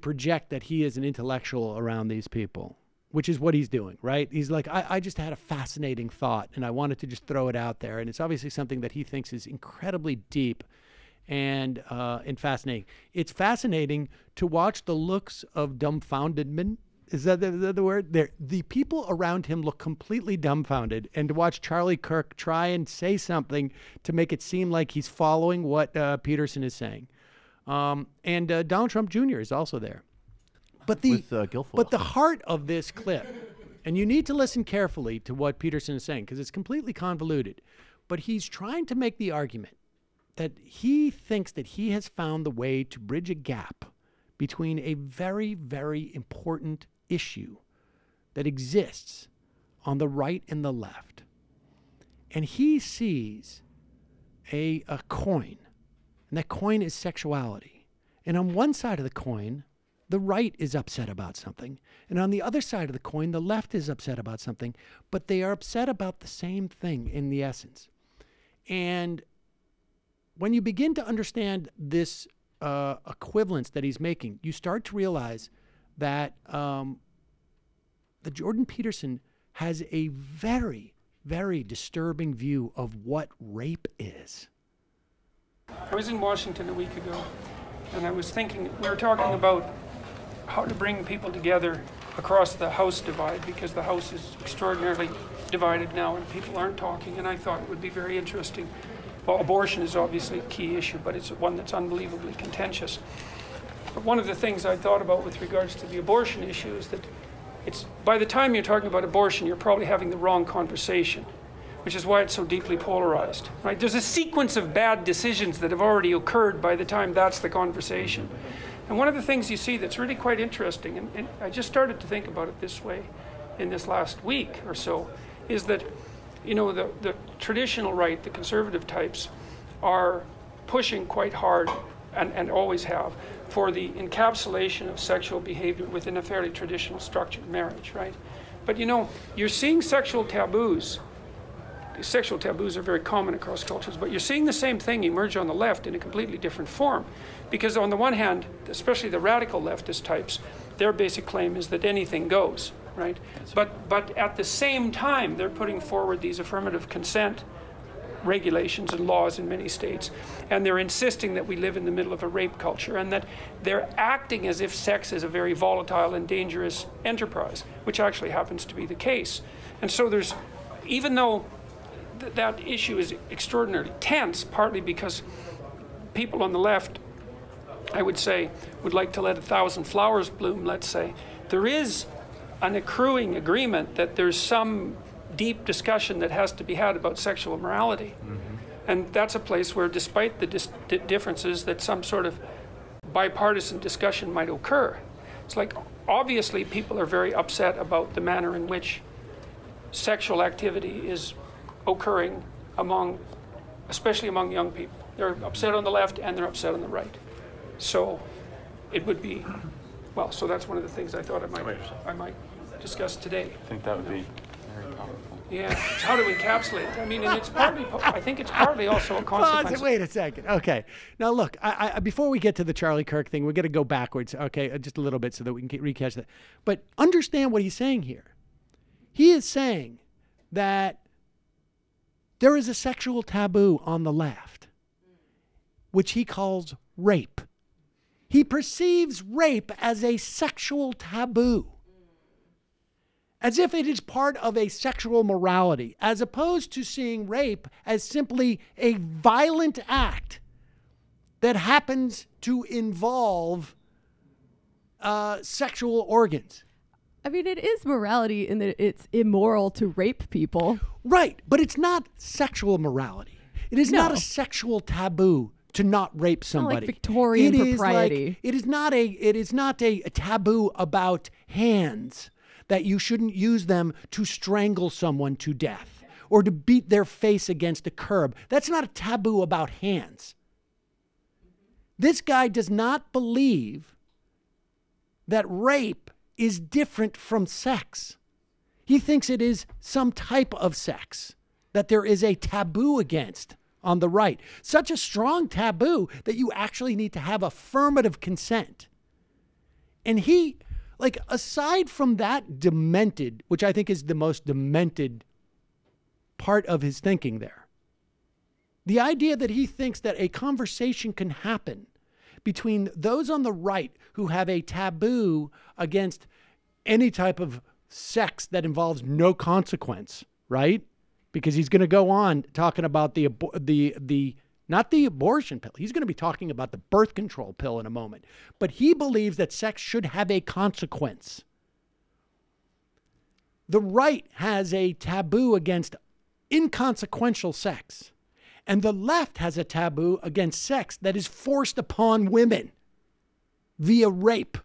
project that he is an intellectual around these people, which is what he's doing, right? He's like, I just had a fascinating thought, and I wanted to just throw it out there. And it's obviously something that he thinks is incredibly deep and fascinating. It's fascinating to watch the looks of dumbfoundedment. Is that the word? The people around him look completely dumbfounded, and to watch Charlie Kirk try and say something to make it seem like he's following what Peterson is saying. And Donald Trump Jr. is also there. But the heart of this clip, and you need to listen carefully to what Peterson is saying because it's completely convoluted, but he's trying to make the argument that he thinks that he has found the way to bridge a gap between a very, very important issue that exists on the right and the left. And he sees a coin, and that coin is sexuality. And on one side of the coin, the right is upset about something. And on the other side of the coin, the left is upset about something. But they are upset about the same thing in the essence. And when you begin to understand this equivalence that he's making, you start to realize that Jordan Peterson has a very, very disturbing view of what rape is. I was in Washington a week ago, and I was thinking, we were talking about how to bring people together across the House divide, because the House is extraordinarily divided now and people aren't talking, and I thought it would be very interesting. Well, abortion is obviously a key issue, but it's one that's unbelievably contentious. But one of the things I thought about with regards to the abortion issue is that by the time you're talking about abortion, you're probably having the wrong conversation, which is why it's so deeply polarized. Right? There's a sequence of bad decisions that have already occurred by the time that's the conversation. And one of the things you see that's really quite interesting, and I just started to think about it this way in this last week or so, is that the traditional right, the conservative types, are pushing quite hard and always have, for the encapsulation of sexual behavior within a fairly traditional structured marriage, right? But you know, you're seeing sexual taboos. Sexual taboos are very common across cultures, but you're seeing the same thing emerge on the left in a completely different form. Because on the one hand, especially the radical leftist types, their basic claim is that anything goes, right? But at the same time, they're putting forward these affirmative consent regulations and laws in many states, and they're insisting that we live in the middle of a rape culture, and that they're acting as if sex is a very volatile and dangerous enterprise, which actually happens to be the case. And so there's, even though that issue is extraordinarily tense, partly because people on the left, I would say, would like to let 1,000 flowers bloom, let's say, there is an accruing agreement that there's some deep discussion that has to be had about sexual morality. And that's a place where, despite the differences, that some sort of bipartisan discussion might occur. It's like, obviously people are very upset about the manner in which sexual activity is occurring among, especially among young people. They're upset on the left and they're upset on the right. So it would be, well, so that's one of the things I thought I might discuss today. I think that would be very powerful. Yeah, it's how to encapsulate it. I mean, and it's partly, I think it's partly also a consequence. Pause, wait a second. Okay. Now, look, I before we get to the Charlie Kirk thing, we're going to go backwards, okay, just a little bit so that we can recatch that. But understand what he's saying here. He is saying that there is a sexual taboo on the left, which he calls rape. He perceives rape as a sexual taboo, as if it is part of a sexual morality, as opposed to seeing rape as simply a violent act that happens to involve sexual organs. I mean, it is morality in that it's immoral to rape people. Right, but it's not sexual morality. It is not a sexual taboo to not rape somebody. Not like Victorian propriety. It is not a taboo about hands, that you shouldn't use them to strangle someone to death or to beat their face against a curb. That's not a taboo about hands. This guy does not believe that rape is different from sex. He thinks it is some type of sex that there is a taboo against on the right. Such a strong taboo that you actually need to have affirmative consent. And he, like, aside from that demented, which I think is the most demented part of his thinking there, the idea that he thinks that a conversation can happen between those on the right who have a taboo against any type of sex that involves no consequence, right? Because he's going to go on talking about not the abortion pill. He's going to be talking about the birth control pill in a moment. But he believes that sex should have a consequence. The right has a taboo against inconsequential sex. And the left has a taboo against sex that is forced upon women via rape.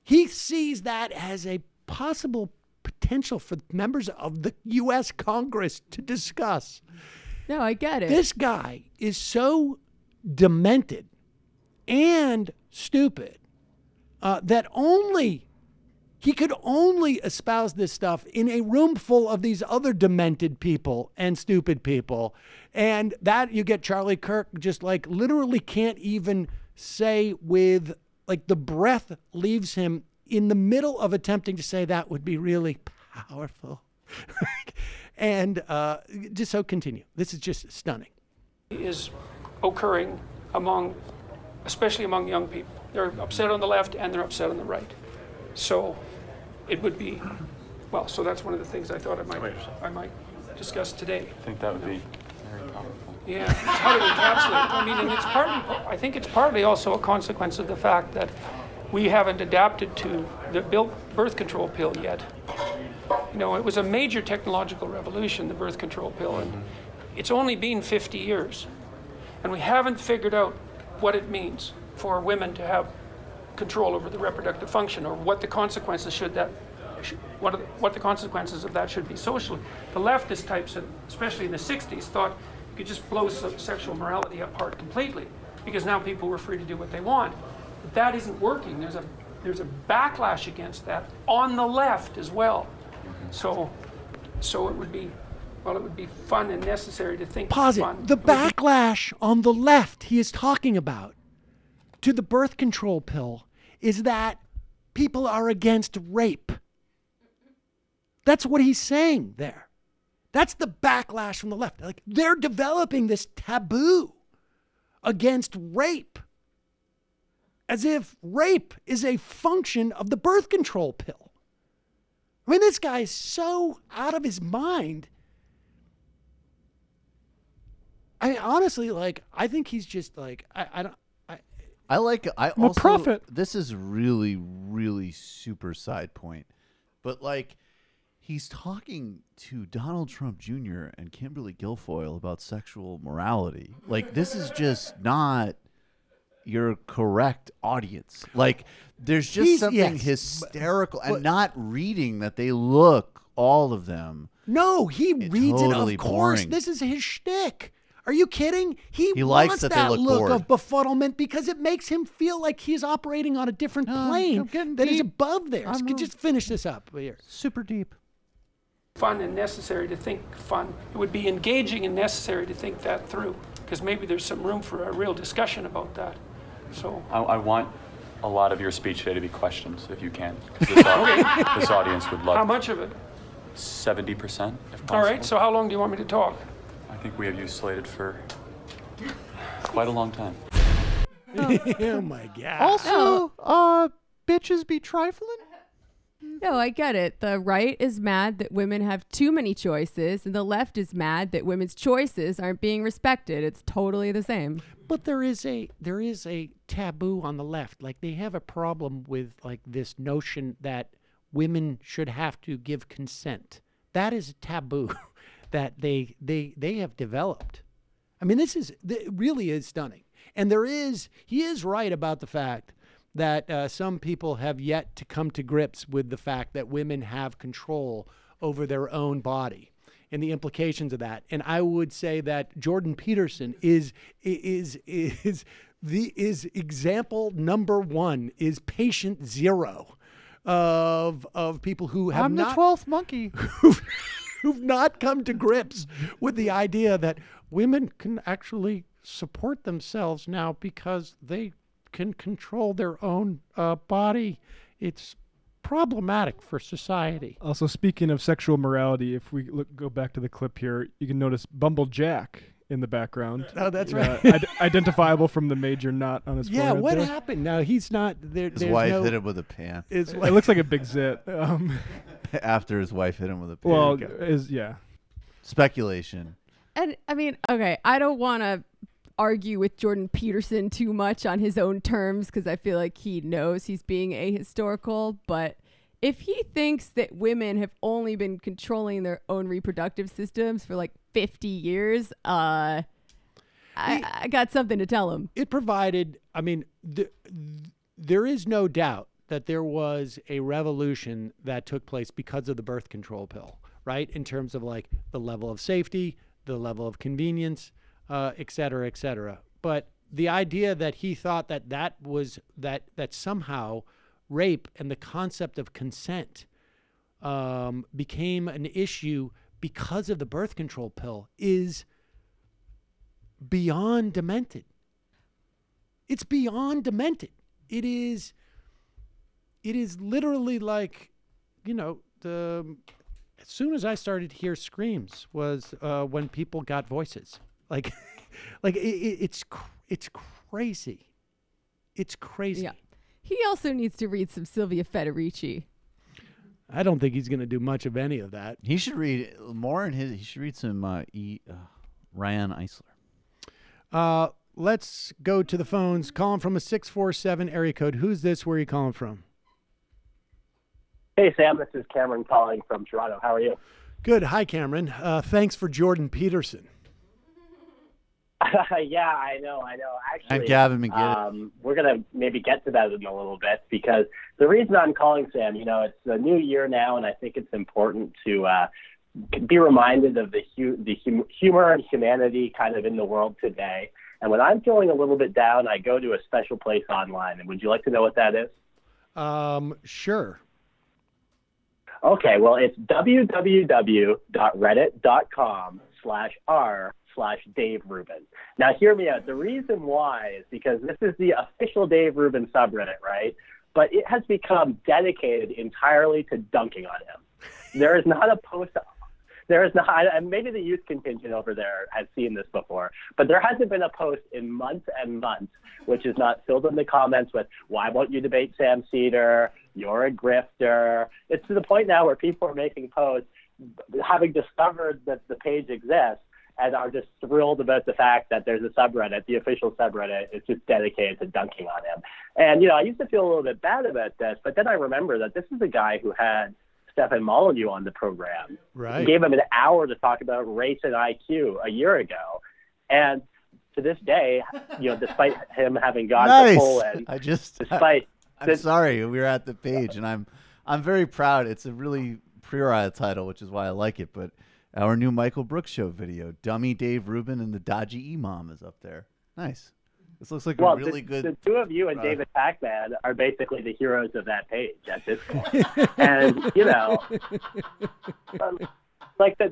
He sees that as a possible potential for members of the U.S. Congress to discuss. No, I get it. This guy is so demented and stupid that he could only espouse this stuff in a room full of these other demented people and stupid people. And that you get Charlie Kirk just like literally can't even say with, like, the breath leaves him in the middle of attempting to say that would be really powerful. And just so continue. This is just stunning. Is occurring especially among young people. They're upset on the left and they're upset on the right. So it would be, well, so that's one of the things I thought I might discuss today. I think that would be very powerful. Yeah, it's how to encapsulate. I mean, and it's I think it's partly also a consequence of the fact that we haven't adapted to the birth control pill yet. You know, it was a major technological revolution, the birth control pill, and it's only been 50 years. And we haven't figured out what it means for women to have control over the reproductive function, or what the consequences what the consequences of that should be socially. The leftist types, especially in the 60s, thought you could just blow sexual morality apart completely. because now people were free to do what they want. But that isn't working. There's a backlash against that on the left as well. So it would be fun and necessary to think Pause fun. it. The backlash on the left he is talking about to the birth control pill is that people are against rape. That's what he's saying there. That's the backlash from the left. Like, they're developing this taboo against rape as if rape is a function of the birth control pill. I mean, this guy is so out of his mind. I mean, honestly, like, I think he's just like, I also, prophet. This is really, really super side point. But, like, he's talking to Donald Trump Jr. and Kimberly Guilfoyle about sexual morality. Like, this is just not your correct audience. Like, there's just something hysterical and not reading that they look, all of them. No, he reads totally it, of course. boring. This is his shtick. Are you kidding? He likes wants that they that look look bored. of befuddlement because it makes him feel like he's operating on a different plane that is above theirs. Just finish this up here. Super deep. Fun and necessary to think fun. It would be engaging and necessary to think that through, because maybe there's some room for a real discussion about that. So I want a lot of your speech today to be questions, if you can. 'Cause this audience would love. How much of it? 70%, if possible. All right, so how long do you want me to talk? I think we have you slated for quite a long time. Oh my God. Also, bitches be trifling? No, I get it. The right is mad that women have too many choices, and the left is mad that women's choices aren't being respected. It's totally the same. But there is a taboo on the left. Like, they have a problem with like this notion that women should have to give consent. That is a taboo that they have developed. I mean, it really is stunning. And he is right about the fact that some people have yet to come to grips with the fact that women have control over their own body and the implications of that. And I would say that Jordan Peterson is example number one, is patient zero of people who have I'm the not 12th monkey. who've not come to grips with the idea that women can actually support themselves now because they can control their own body. It's problematic for society. Also, speaking of sexual morality, if we go back to the clip here, you can notice Bumble Jack in the background. Oh, that's right. Identifiable from the major knot on his forehead. Yeah, what there. happened? No, he's not there. His wife hit him with a pan. It looks like a big zit. After his wife hit him with a pan. Well, speculation. And I mean, okay, I don't want to argue with Jordan Peterson too much on his own terms because I feel like he knows he's being ahistorical. But if he thinks that women have only been controlling their own reproductive systems for like 50 years, I got something to tell him. It provided, I mean, there is no doubt that there was a revolution that took place because of the birth control pill, right? In terms of like the level of safety, the level of convenience, et cetera, et cetera. But the idea that he thought that somehow rape and the concept of consent became an issue because of the birth control pill is beyond demented. It's beyond demented. It is literally like, as soon as I started to hear screams was when people got voices. It's crazy. It's crazy. Yeah. He also needs to read some Sylvia Federici. I don't think he's going to do much of any of that. He should read more he should read some Ryan Eisler. Let's go to the phones. Calling from a 647 area code. Who's this? Where are you calling from? Hey, Sam. This is Cameron calling from Toronto. How are you? Good. Hi, Cameron. Thanks for Jordan Peterson. Yeah, I know. Actually, I'm Gavin McGinn. We're going to maybe get to that in a little bit because the reason I'm calling, Sam, it's a new year now, and I think it's important to be reminded of the humor and humanity kind of in the world today. And when I'm feeling a little bit down, I go to a special place online. And would you like to know what that is? Sure. Okay, well, it's www.reddit.com/r/Dave Rubin. Now, hear me out. The reason why is because this is the official Dave Rubin subreddit, right? But it has become dedicated entirely to dunking on him. There is not a post. There is not, and maybe the youth contingent over there has seen this before, but there hasn't been a post in months and months which is not filled in the comments with, why won't you debate Sam Seder? You're a grifter. It's to the point now where people are making posts, having discovered that the page exists, and are just thrilled about the fact that there's a subreddit, the official subreddit, is just dedicated to dunking on him. And, I used to feel a little bit bad about this, but then I remember that this is a guy who had Stefan Molyneux on the program. Right. He gave him an hour to talk about race and IQ a year ago. And to this day, despite him having gone to Poland, I'm sorry, we were at the page, and I'm very proud. It's a really puerile title, which is why I like it, but our new Michael Brooks show video, Dummy Dave Rubin and the Dodgy Imam, is up there. Nice. This looks like a really good... The two of you and David Pac-Man are basically the heroes of that page at this point. And, like the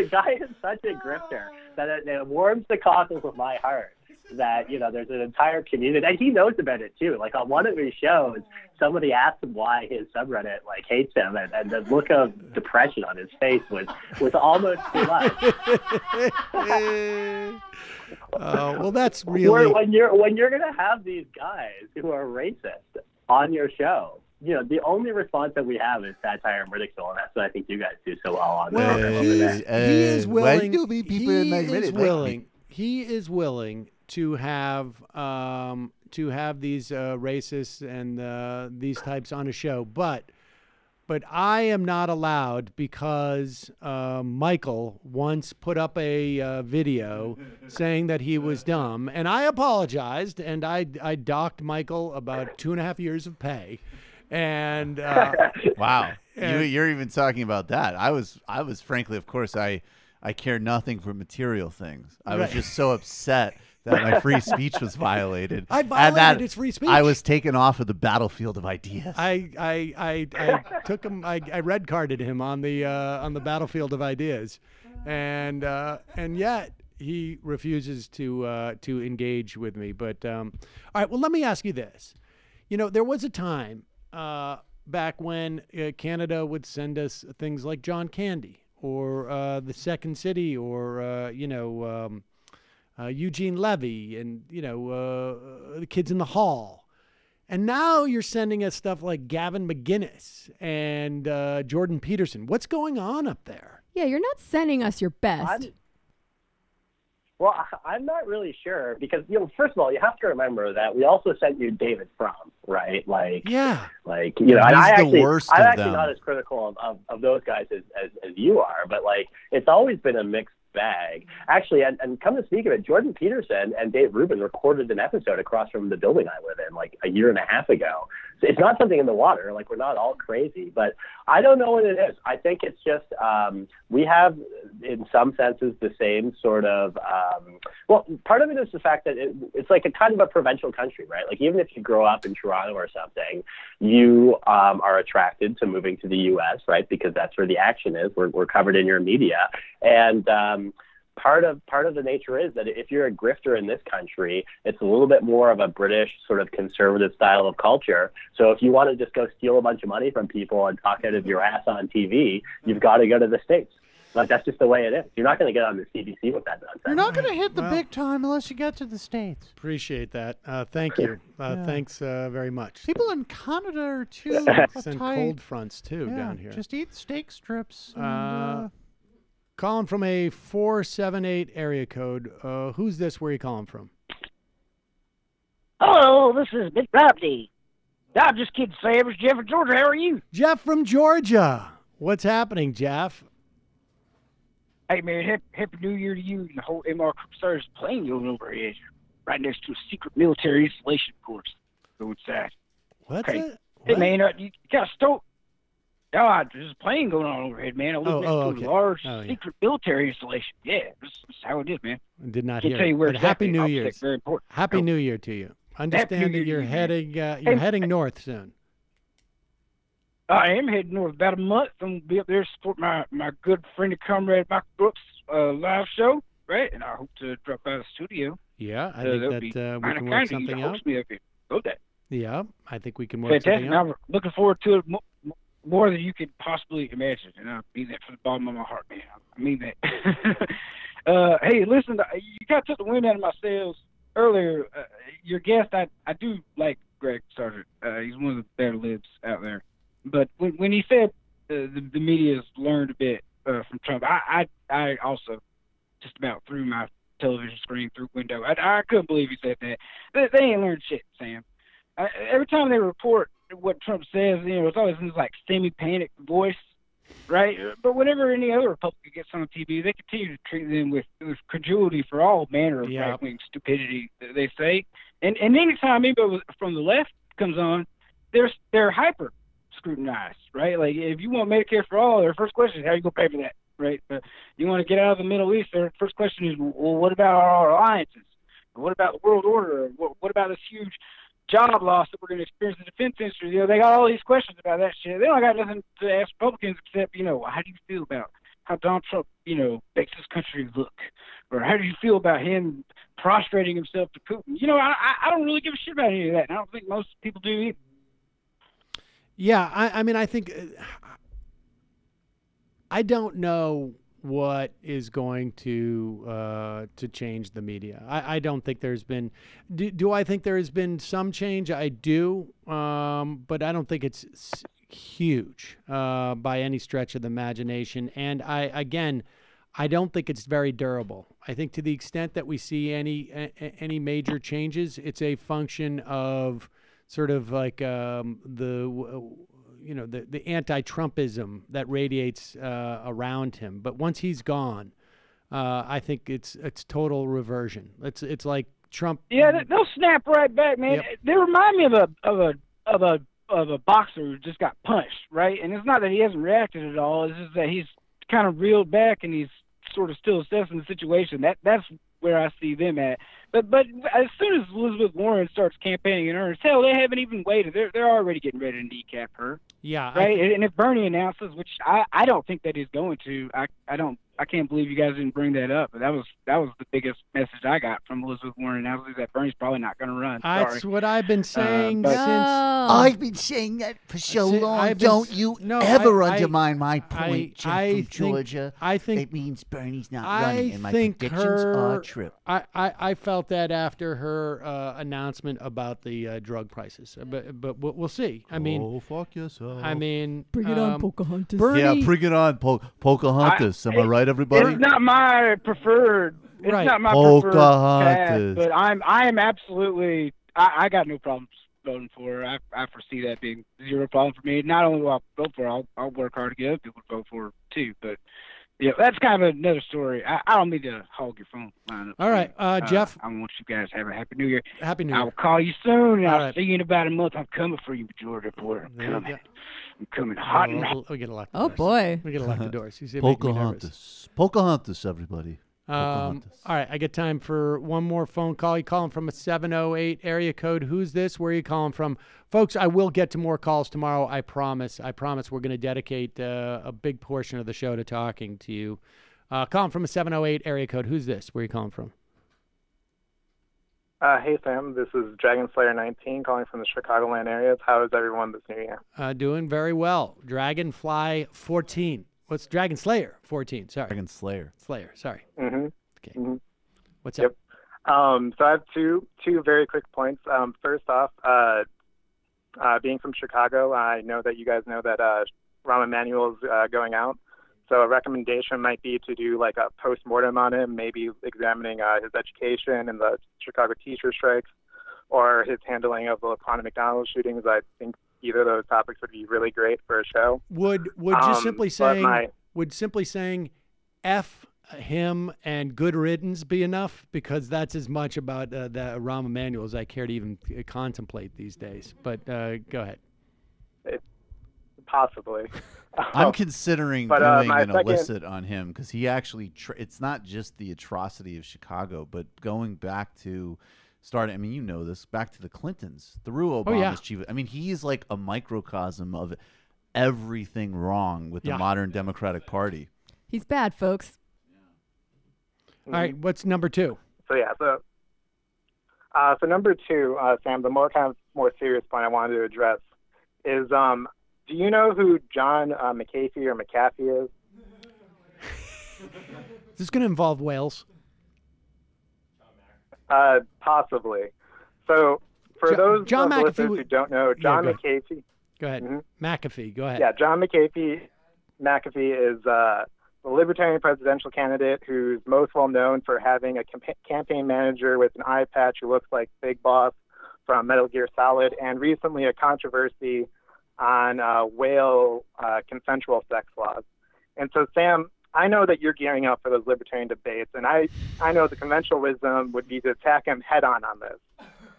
guy is such a grifter that it warms the cockles of my heart that, there's an entire community, and he knows about it too. Like on one of his shows, somebody asked him why his subreddit hates him, and the look of depression on his face was almost too much. Well, that's really when you're gonna have these guys who are racist on your show. The only response that we have is satire and ridicule, and that's what I think you guys do so well on there. He is willing. He is willing to have these racists and these types on a show, but I am not allowed because Michael once put up a video saying that he was dumb, and I apologized, and I docked Michael about 2.5 years of pay. And wow, you're even talking about that. I was frankly, of course, I care nothing for material things. I was just so upset that my free speech was violated. I violated his free speech. I was taken off of the battlefield of ideas. I took him. I red carded him on the battlefield of ideas, and yet he refuses to engage with me. But all right, well, let me ask you this. There was a time back when Canada would send us things like John Candy or the Second City or Eugene Levy and the Kids in the Hall, and now you're sending us stuff like Gavin McGinnis and Jordan Peterson. What's going on up there? Yeah, you're not sending us your best. I'm not really sure because, first of all, you have to remember that we also sent you David Frum, right? I'm actually not as critical of those guys as you are, but it's always been a mixed bag. Actually, and come to speak of it, Jordan Peterson and Dave Rubin recorded an episode across from the building I live in a year and a half ago. So it's not something in the water. We're not all crazy, but I don't know what it is. I think it's just we have, in some senses, the same sort of. Part of it is the fact that it's like a kind of a provincial country, right? Even if you grow up in Toronto or something, you are attracted to moving to the U.S., right? Because that's where the action is. We're covered in your media, and part of the nature is that if you're a grifter in this country, it's a little bit more of a British sort of conservative style of culture. So if you want to just go steal a bunch of money from people and talk out of your ass on TV, you've got to go to the States. That's just the way it is. You're not going to get on the CBC with that nonsense. You're not going to hit the big time unless you get to the States. Appreciate that. Thank you. Thanks very much. People in Canada are too send cold fronts too down here. Just eat steak strips. Calling from a 478 area code. Who's this? Where are you calling from? Hello, this is Mitt Romney. I'm just kidding, Sam. It's Jeff from Georgia. How are you? Jeff from Georgia. What's happening, Jeff? Hey, man, happy New Year to you and the whole MR Stars plane going overhead right next to a secret military installation, of course. So it's that. What's okay. it? Hey, man, you got a stove. there's a plane going on overhead, man. I live next to a large secret military installation. Yeah, this is how it is, man. Did not Can't hear tell you it. where But Happy exactly. New I'll Year's. say very important. Happy New Year to you. Understand New that you're Year, heading man. heading north soon. I am heading north about a month. I'm going to be up there to support my good friend and comrade Michael Brooks' live show, right? And I hope to drop by the studio. Yeah, I think that we can work something out. Me up here. Love that. Yeah, I think we can work something Fantastic. out. I'm looking forward to it more than you could possibly imagine, and I mean that from the bottom of my heart, man. I mean that. Hey, listen, you kind of took the wind out of my sails earlier. Your guest, I do like Greg Sargent. He's one of the better libs out there. But when he said the media has learned a bit from Trump, I also just about threw my television screen through the window. I couldn't believe he said that. They ain't learned shit, Sam. Every time they report what Trump says, it's always in this like semi-panicked voice, right? But whenever any other Republican gets on TV, they continue to treat them with credulity for all manner of right-wing stupidity that they say. And anytime anybody from the left comes on, they're hyper scrutinized, right? Like if you want Medicare for all, their first question is how you gonna pay for that, right? You want to get out of the Middle East, their first question is, well, what about our alliances? What about the world order? What about this huge job loss that we're going to experience in the defense industry? They got all these questions about that shit. They don't got nothing to ask Republicans except, how do you feel about how Donald Trump, makes this country look? Or how do you feel about him prostrating himself to Putin? I don't really give a shit about any of that. And I don't think most people do either. Yeah, I mean, I think I don't know what is going to change the media. I don't think there's been. Do I think there has been some change? I do, but I don't think it's huge by any stretch of the imagination. And I don't think it's very durable. I think to the extent that we see any major changes, it's a function of sort of like the anti-Trumpism that radiates around him. But once he's gone, I think it's total reversion. It's like Trump. Yeah, they'll snap right back, man. Yep. They remind me of a boxer who just got punched, right? And it's not that he hasn't reacted at all. It's just that he's kind of reeled back and he's sort of still assessing the situation. That's where I see them at. But as soon as Elizabeth Warren starts campaigning in earnest, hell, they haven't even waited. They're already getting ready to kneecap her. Yeah. Right. And if Bernie announces, which I don't think that he's going to, I can't believe you guys didn't bring that up. But that was the biggest message I got from Elizabeth Warren announcing that Bernie's probably not going to run. That's what I've been saying since. I've been saying that for so long. Don't you ever undermine my point, Jim from Georgia. I think it means Bernie's not running, and my predictions are true. I felt that after her announcement about the drug prices, but we'll see. I mean, oh, fuck yourself. I mean, bring it on, Pocahontas. Bernie, bring it on, Pocahontas. Am I right, everybody? It's not my preferred. It's not my preferred path, but I am absolutely. I got no problems voting for her. I foresee that being zero problem for me. Not only will I vote for her, I'll work hard to get other people to vote for her too. But yeah, that's kind of another story. I don't mean to hog your phone line up. All right, Jeff. I want you guys to have a happy New Year. Happy New Year. I'll call you soon, and All I'll right. see you in about a month. I'm coming for you, Georgia Porter. I'm coming hot and hot. We get a lock. Oh boy. We get a lock the doors. Pocahontas, everybody. All right, I get time for one more phone call. You calling from a 708 area code. Who's this? Where are you calling from? Folks, I will get to more calls tomorrow. I promise. I promise we're going to dedicate a big portion of the show to talking to you. Calling from a 708 area code. Who's this? Where are you calling from? Hey, Sam. This is Dragon Slayer 19 calling from the Chicagoland area. How is everyone this new year? Doing very well. Dragonfly 14. What's Dragon Slayer 14? Sorry. Dragon Slayer. Slayer. Sorry. Mm-hmm. Okay. Mm-hmm. What's up? So I have two very quick points. First off, being from Chicago, I know that you guys know that Rahm Emanuel is going out. So a recommendation might be to do like a post-mortem on him, maybe examining his education and the Chicago teacher strikes, or his handling of the Laquan McDonald shootings. I think either of those topics would be really great for a show. Would just simply saying F him and good riddance be enough? Because that's as much about the Rahm Emanuel as I care to even contemplate these days. But go ahead. Possibly. I'm considering but, doing my an second- illicit on him because he actually. It's not just the atrocity of Chicago, but going back to starting. I mean, you know this. Back to the Clintons, through Obama's chief. I mean, he is like a microcosm of everything wrong with the modern Democratic Party. He's bad, folks. All right, what's number 2? So number 2, Sam, the more serious point I wanted to address is, do you know who John McAfee or McAfee is? Is this going to involve whales? Possibly. So for those John of the McAfee listeners who don't know, John go McAfee. Go ahead. McAfee, go ahead. Yeah, John McAfee is the Libertarian presidential candidate who's most well known for having a campaign manager with an eye patch who looks like Big Boss from Metal Gear Solid, and recently a controversy on whale consensual sex laws. And so, Sam, I know that you're gearing up for those libertarian debates, and I know the conventional wisdom would be to attack him head-on on this.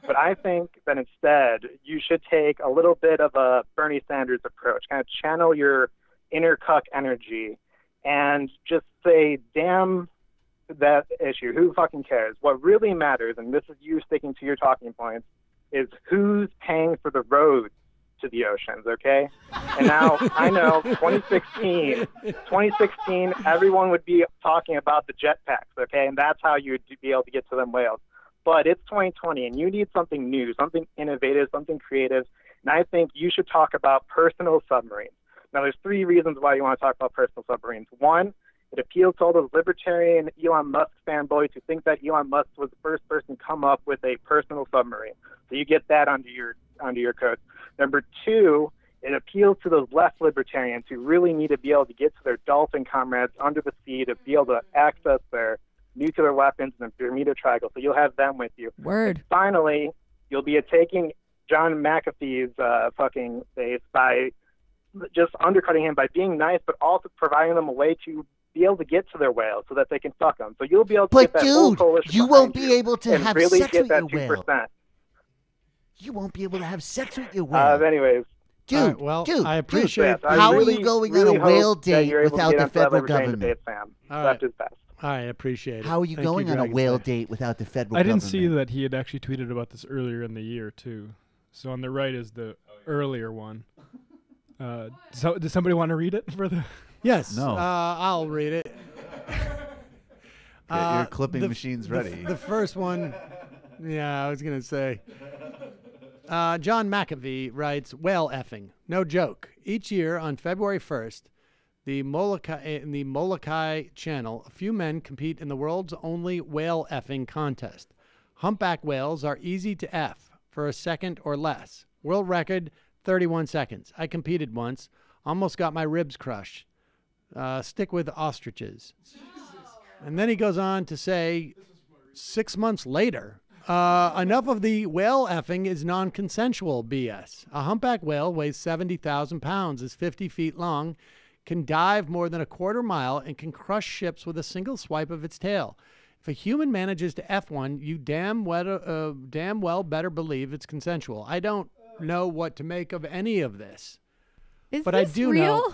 But I think that instead you should take a little bit of a Bernie Sanders approach, kind of channel your inner cuck energy and just say, damn that issue. Who fucking cares? What really matters, and this is you sticking to your talking points, is who's paying for the roads to the oceans, okay? And now, I know, 2016, everyone would be talking about the jetpacks, okay? And that's how you'd be able to get to them whales. But it's 2020, and you need something new, something innovative, something creative. And I think you should talk about personal submarines. Now, there's 3 reasons why you want to talk about personal submarines. 1, it appeals to all those libertarian Elon Musk fanboys who think that Elon Musk was the first person to come up with a personal submarine. So you get that under your coat. Number 2, it appeals to those left libertarians who really need to be able to get to their dolphin comrades under the sea to be able to access their nuclear weapons in the Bermuda Triangle. So you'll have them with you. Word. And finally, you'll be taking John McAfee's fucking base by just undercutting him by being nice, but also providing them a way to be able to get to their whales so that they can fuck them. So you'll be able to get that whole coalition you won't be able to and have really sex get with that your 2%. whale. You won't be able to have sex with your whale. Anyways. Dude, I appreciate how are you going on a whale date without the federal government? Debate, Sam. All That's right. his best. I appreciate it. How are you going on a whale date without the federal government? I didn't see that he had actually tweeted about this earlier in the year, too. So on the right is the earlier one. Does somebody want to read it for the? Yes. No. I'll read it. Get your clipping machines ready. The first one, I was going to say. John McAfee writes, whale effing. No joke. Each year on February 1st, in the Molokai Channel, a few men compete in the world's only whale effing contest. Humpback whales are easy to F for a second or less. World record, 31 seconds. I competed once. Almost got my ribs crushed. Stick with ostriches. And then he goes on to say, 6 months later, enough of the whale effing is non-consensual BS. A humpback whale weighs 70,000 pounds, is 50 feet long, can dive more than a quarter mile, and can crush ships with a single swipe of its tail. If a human manages to F one, you damn well better believe it's consensual. I don't know what to make of any of this. But I do know.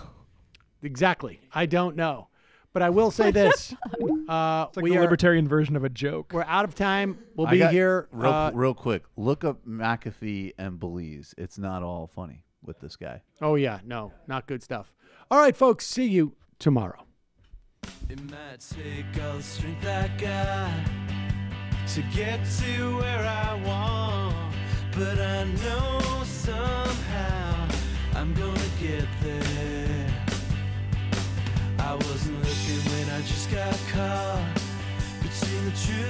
Exactly. I don't know. But I will say this. It's like the libertarian version of a joke. We're out of time. We'll be here. Real quick. Look up McAfee and Belize. It's not all funny with this guy. Oh, yeah. No, not good stuff. All right, folks. See you tomorrow. It might take all the strength I got to get to where I want, but I know somehow I'm gonna get there. I wasn't looking when I just got caught between the truth